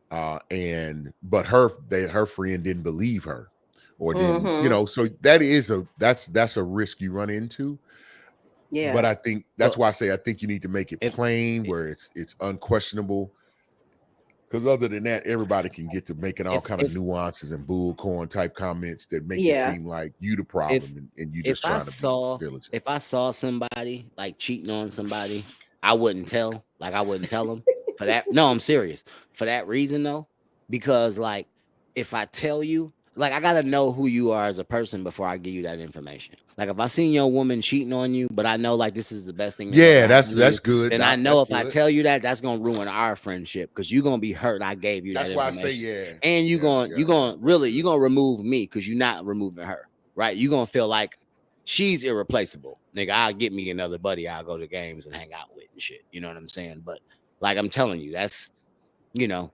but her friend didn't believe her, or didn't, you know. So that's a risk you run into. Yeah. But I think that's why I say I think you need to make it plain, where it's unquestionable. Because other than that, everybody can get to making all kind of nuances and bullcorn type comments that make it seem like you the problem and you just trying to be diligent. If I saw somebody like cheating on somebody, I wouldn't tell. Like I wouldn't tell them for that. No, I'm serious. For that reason though, because like if I tell you, like I gotta know who you are as a person before I give you that information. Like if I seen your woman cheating on you, but I know like this is the best thing. Yeah, that's good. Then I know if I tell you that, that's gonna ruin our friendship because you're gonna be hurt. I gave you that information. That's why I say and you're gonna remove me because you're not removing her, right? You're gonna feel like she's irreplaceable, nigga. I'll get me another buddy I'll go to games and hang out with and shit. You know what I'm saying? But like I'm telling you, that's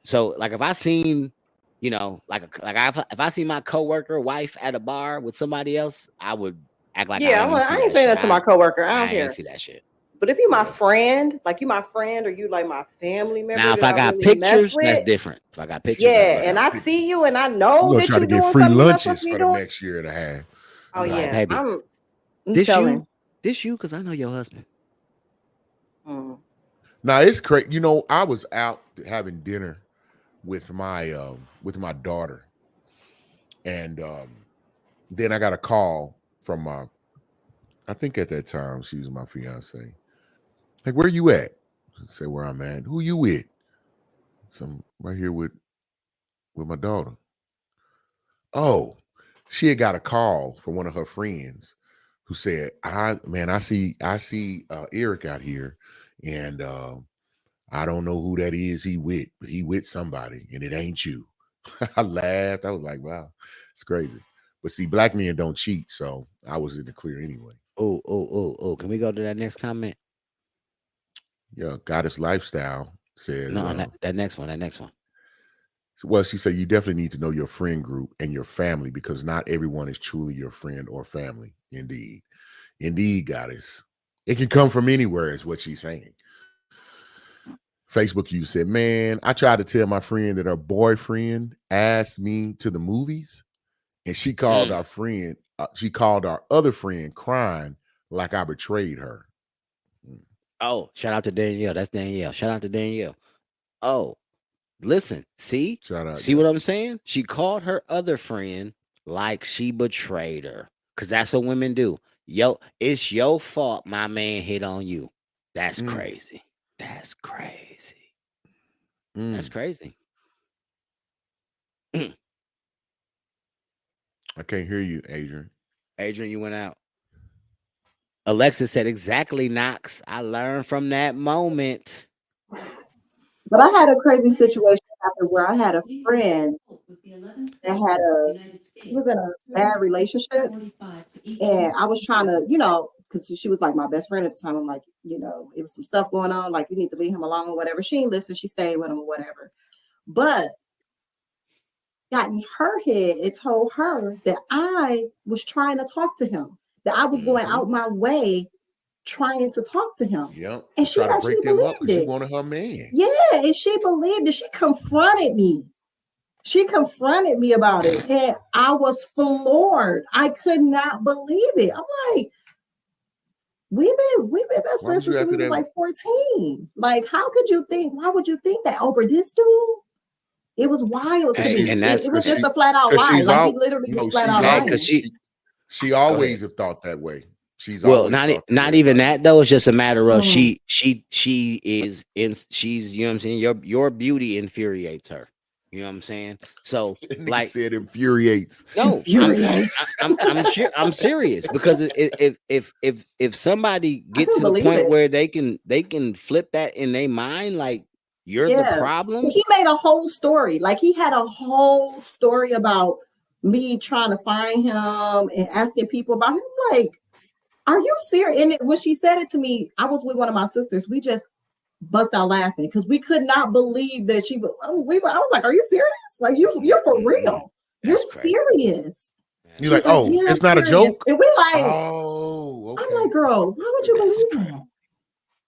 so like if I seen. If I see my coworker wife at a bar with somebody else, I would act like I ain't saying that to my coworker. I don't care. I ain't see that shit. But if you my friend, like you my friend, or you like my family member. Now, if I got pictures, that's different. If I got pictures, and I see you and I know that you're doing free something lunches for the next year and a half. Oh yeah, baby. I'm this telling. You because I know your husband. Now it's crazy. You know, I was out having dinner with my daughter, and then I got a call from I think at that time she was my fiance. Like, where you at? I say where I'm at. Who you with? So I'm right here with my daughter. Oh, she had got a call from one of her friends who said, I see Eric out here, and I don't know who that is he with, but he with somebody, and it ain't you. I laughed. I was like, wow, it's crazy. But see, black men don't cheat, so I was in the clear anyway. Oh. Can we go to that next comment? Yeah, Goddess Lifestyle says. No, that next one. Well, she said you definitely need to know your friend group and your family because not everyone is truly your friend or family. Indeed, Goddess. It can come from anywhere, is what she's saying. Facebook user said, man, I tried to tell my friend that her boyfriend asked me to the movies, and she called our friend, she called our other friend crying like I betrayed her. Oh, shout out to Danielle. That's Danielle. Shout out to Danielle. Oh, listen, see what I'm saying? She called her other friend like she betrayed her. Because that's what women do. Yo, it's your fault my man hit on you. That's crazy. That's crazy. That's crazy. I can't hear you, Adrian. Adrian, you went out. Alexis said, exactly, Knox. I learned from that moment. But I had a crazy situation happen where I had a friend that was in a bad relationship. And I was trying to, because she was like my best friend at the time. I'm like, it was some stuff going on. Like, you need to leave him alone or whatever. She didn't listen. She stayed with him or whatever. But got in her head and told her that I was trying to talk to him, that I was going out my way trying to talk to him. Yep. And she tried to break them up because you wanted her man. Yeah, and she believed it. She confronted me. She confronted me about it, and I was floored. I could not believe it. I'm like, We've been best Why friends was you since we after was that? like 14. Like, how could you think? Why would you think that over this dude? It was wild to Hey, me. and that's It was just She, a flat out because lie. she's Like he all literally was no, flat she's out hey, always lying. because she go ahead. always have thought that way. She's Well, always thought that not way even about that though. It's just a matter of Mm. she is in she's, you know what I'm saying. Your beauty infuriates her. You know what I'm saying. So you. Nigga like said infuriates. no, Infuriates. I'm serious because if somebody I get couldn't to the believe point it. where they can flip that in their mind, like you're the Yeah. problem. He made a whole story. Like he had a whole story about me trying to find him and asking people about him. Like, are you serious? And when she said it to me, I was with one of my sisters. We just bust out laughing because we could not believe that she was. I was like, "Are you serious? Like you're for real? You're That's crazy. serious?" You're She like, was like, oh, "Yeah, I'm it's not a serious." joke. And we like, Oh, I'm okay. like, "Girl, why would you That's believe crazy. that?"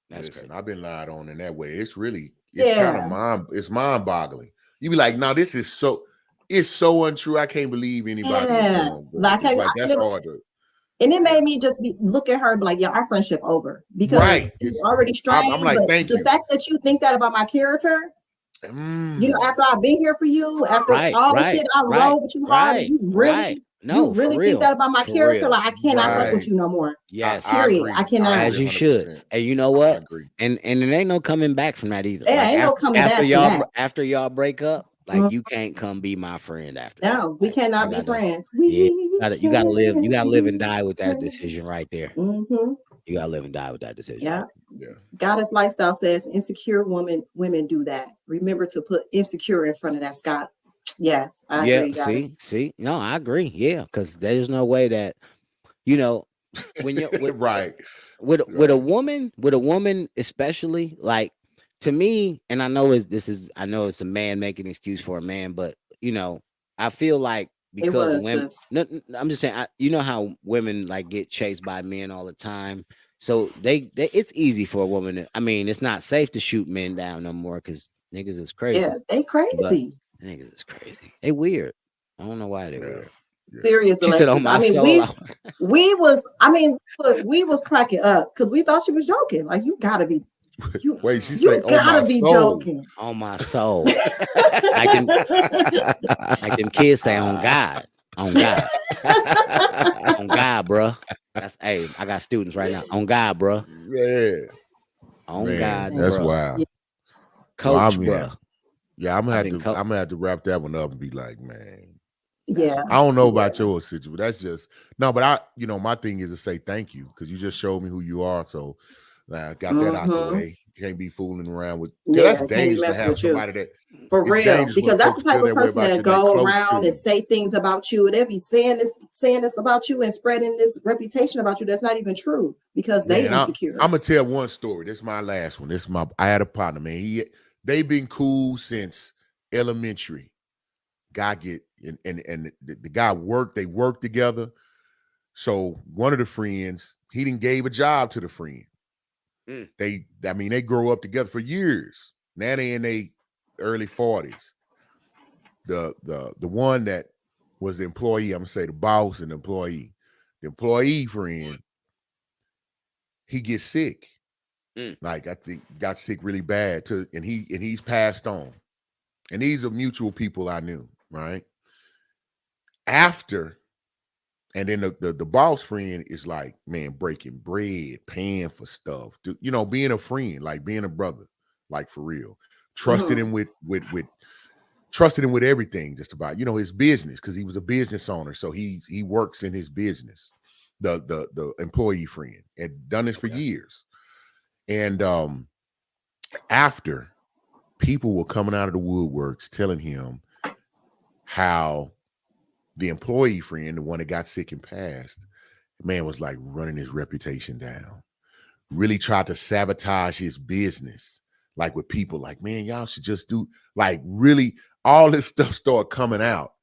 That's Listen, crazy. I've been lied on in that way. It's really, it's kind of Yeah, mind boggling. You be like, no, this is so, it's so untrue. I can't believe anybody is yeah. going. Like, It's like that's hard to. and it Yeah. made me just look at her and be like, "Yeah, our friendship over because Right. it's It's. already I'm strained." like, But thank the you. fact that you think that about my character, you know, Mm, after I've been here for you, after Right, all the right, shit I right, rode with you hard, and right, right. you No, really think that about my for character, real. like I cannot fuck with right. you no more. Yes, I Period. agree. I I cannot. agree as you should. 100%. And you know I what? agree. And it ain't no coming back from that either. There Like ain't no coming after back from that. after y'all break up, like Mm, you can't come be my friend after that. no, we Like I cannot be gotta, friends. yeah, We you gotta live. You can't gotta live and be die with that decision friends. right there. Mm-hmm. You gotta live and die with that decision Yeah. right Yeah. Goddess lifestyle says insecure women do that. Remember to put insecure in front of that, Scott. Yes, I there. Yeah. agree, Goddess. See. No, I agree. Yeah, because there's no way that you know when you're Right. with Right. a woman especially, like to me, and I know I know it's a man making an excuse for a man, but I feel like It because was women, sis. no, I'm just saying, you know how women like get chased by men all the time, so they it's easy for a woman I mean, it's not safe to shoot men down no more because niggas is Yeah, crazy, they but crazy. niggas is crazy, they weird. I don't know why they're Yeah. weird. Yeah. Serious, She said on Alexis. I my mean, soul. we was cracking up because we thought she was joking. Like you Wait, she say, you "Oh my gotta be soul." joking. On my soul. like them like them kids say, on God. On God. On God, bruh. That's hey, I got students right now. On God, bruh. Yeah, On man, God, that's Man, bruh. wild. Well, Coach, bruh. yeah, I'm gonna I've have been to, I'm gonna have to wrap that one up and be like, man, that's yeah, I don't know yeah, about your situation. That's just no, but my thing is to say thank you because you just showed me who you are. So I got that out the mm-hmm. way. You can't be fooling around with. Cause Yeah. that's Can't be dangerous to messing have with you. somebody that For it's real, dangerous when because that's the folks type feel of that way person about that you. They go close to around and you. say things about you, and they be saying this about you and spreading this reputation about you that's not even true because they Man, I'm insecure. gonna tell one story. This is my last one. I had a partner, man. They've been cool since elementary. Guy get and the guy they worked together. So one of the friends, he didn't gave a job to the friend. Mm. They grow up together for years. Now they in their early 40s. The one that was the employee, I'm gonna say the boss and the employee. The employee friend, he gets sick. Mm. Like I think got sick really bad and he's passed on. And these are mutual people I knew, right? After, and then the boss friend is like, man, breaking bread, paying for stuff, being a friend, like being a brother, like for real. Trusted Mhm. him with trusted him with everything, just about, his business, because he was a business owner. So he works in his business. The employee friend had done this for years. And after, people were coming out of the woodworks telling him how the employee friend, the one that got sick and passed, man was like running his reputation down. Really tried to sabotage his business. Like with people like, man, y'all should just do, like, really all this stuff started coming out.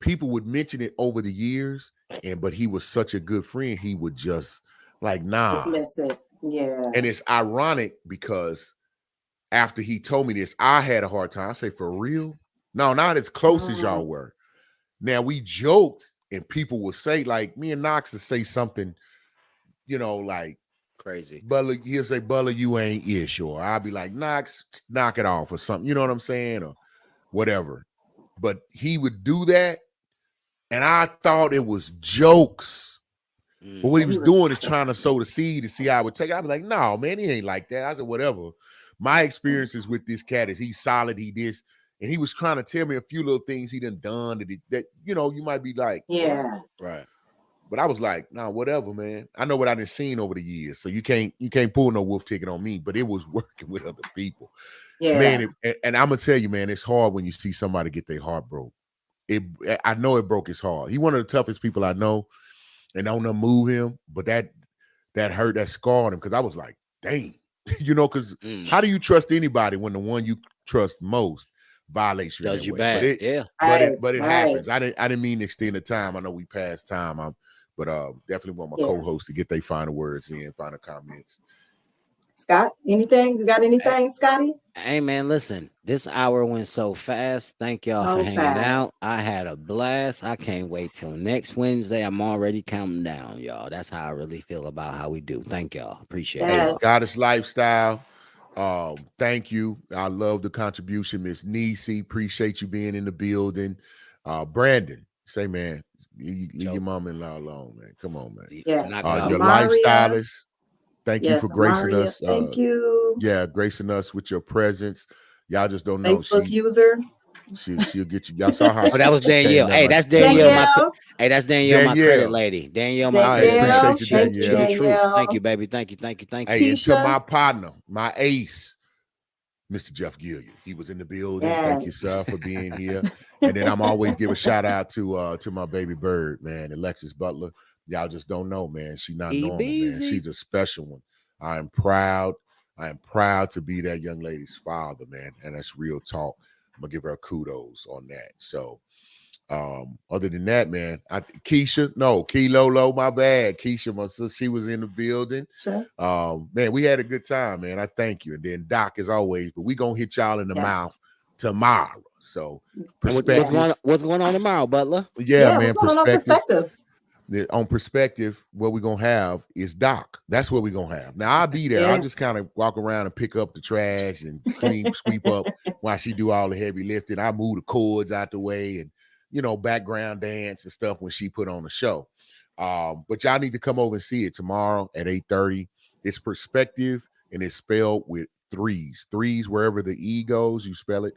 People would mention it over the years, but he was such a good friend, he would just like, nah. Dismiss it. Yeah. And it's ironic because after he told me this, I had a hard time. I say, for real? No, not as close as y'all were. Now we joked, and people would say, like, me and Knox would say something, like, Crazy. Butler, he'll say, Butler, you ain't ish, or I'll be like, knock it off or something. You know what I'm saying? Or whatever. But he would do that, and I thought it was jokes. But what he was doing is trying to sow the seed to see how I would take it. I'd be like, no, man, he ain't like that. I said, whatever. My experiences with this cat is he's solid, he this, and he was trying to tell me a few little things he done that you know, you might be like, yeah, right. But I was like, nah, whatever, man. I know what I done seen over the years, so you can't pull no wolf ticket on me. But it was working with other people, man. And I'm gonna tell you, man, it's hard when you see somebody get their heart broke. I know it broke his heart. He one of the toughest people I know, and don't move him. But that hurt, that scarred him, because I was like, dang, you know, because how do you trust anybody when the one you trust most violates you? Does you way? bad? But it happens. I didn't mean to extend the time. I know we passed time. But definitely want my co-hosts to get their final words in, final comments. Scott, anything? You got anything, Scotty? Hey, man, listen, this hour went so fast. Thank y'all for hanging out. I had a blast. I can't wait till next Wednesday. I'm already counting down, y'all. That's how I really feel about how we do. Thank y'all. Appreciate it. Goddess Lifestyle. Thank you. I love the contribution, Miss Niecy. Appreciate you being in the building. Brandon, say, man, leave your mom-in-law alone, man. Come on, man. Yeah. Your lifestylist. Thank you for gracing us. Thank you. Yeah, gracing us with your presence. Y'all just don't know. Facebook user. She'll get you. Y'all saw how. Oh, that was Danielle. Hey, that's Danielle. That's Danielle, my credit lady. Danielle, my credit lady. Appreciate you, Danielle. Thank you, baby. Thank you. Hey, and to my partner, my ace, Mr. Jeff Gilliard. He was in the building. Thank you, sir, for being here. And then I'm always give a shout out to my baby bird, man, Alexis Butler. Y'all just don't know, man. She's not normal, man. She's a special one. I am proud to be that young lady's father, man. And that's real talk. I'm gonna give her kudos on that. So other than that, man, Keylolo, my bad. Keisha, my sister, she was in the building. Sure. Man, we had a good time, man. I thank you. And then Doc, as always, but we gonna hit y'all in the mouth tomorrow. So what's going on tomorrow, Butler? Yeah, man. What's going on perspectives? On perspective, what we're gonna have is Doc. That's what we're gonna have. Now I'll be there. I'll just kind of walk around and pick up the trash and sweep up while she do all the heavy lifting. I move the cords out the way and, you know, background dance and stuff when she put on the show. But y'all need to come over and see it tomorrow at 8:30. It's perspective, and it's spelled with threes wherever the E goes, you spell it.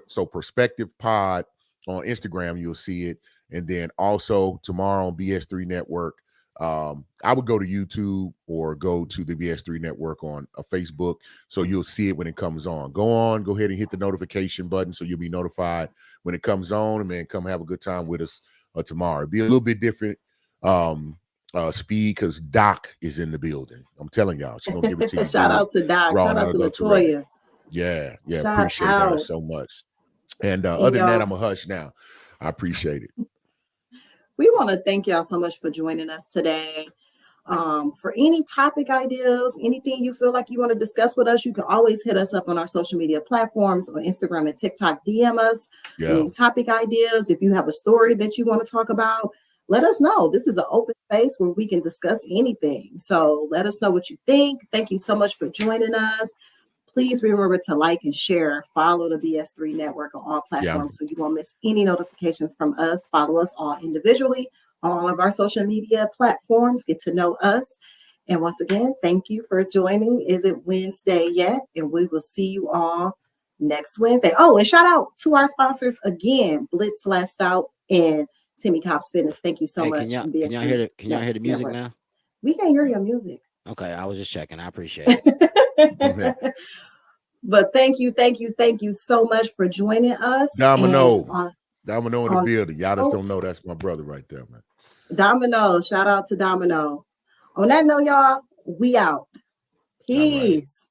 So Perspective Pod on Instagram, you'll see it. And then also tomorrow on BS3 Network, I would go to YouTube or go to the BS3 Network on Facebook, so you'll see it when it comes on. Go ahead and hit the notification button so you'll be notified when it comes on, and man, come have a good time with us tomorrow. It'll be a little bit different speed because Doc is in the building. I'm telling y'all, she's gonna give it to you. Shout out to Doc. Shout out to Latoya. Yeah, appreciate her so much. And other than that, I'm a hush now. I appreciate it. We want to thank y'all so much for joining us today. For any topic ideas, anything you feel like you want to discuss with us, you can always hit us up on our social media platforms on Instagram and TikTok. DM us any topic ideas. If you have a story that you want to talk about, let us know. This is an open space where we can discuss anything. So let us know what you think. Thank you so much for joining us. Please remember to like and share. Follow the BS3 Network on all platforms so you won't miss any notifications from us. Follow us all individually on all of our social media platforms. Get to know us. And once again, thank you for joining. Is it Wednesday yet? And we will see you all next Wednesday. Oh, and shout out to our sponsors again, Blitz Last Out and Timmy Cobb's Fitness. Thank you so much. Can y'all hear the music now? We can hear your music. Okay, I was just checking. I appreciate it. But thank you so much for joining us. Domino in the building. Y'all just don't know that's my brother right there, man. Domino, shout out to Domino. On that note, y'all, we out. Peace.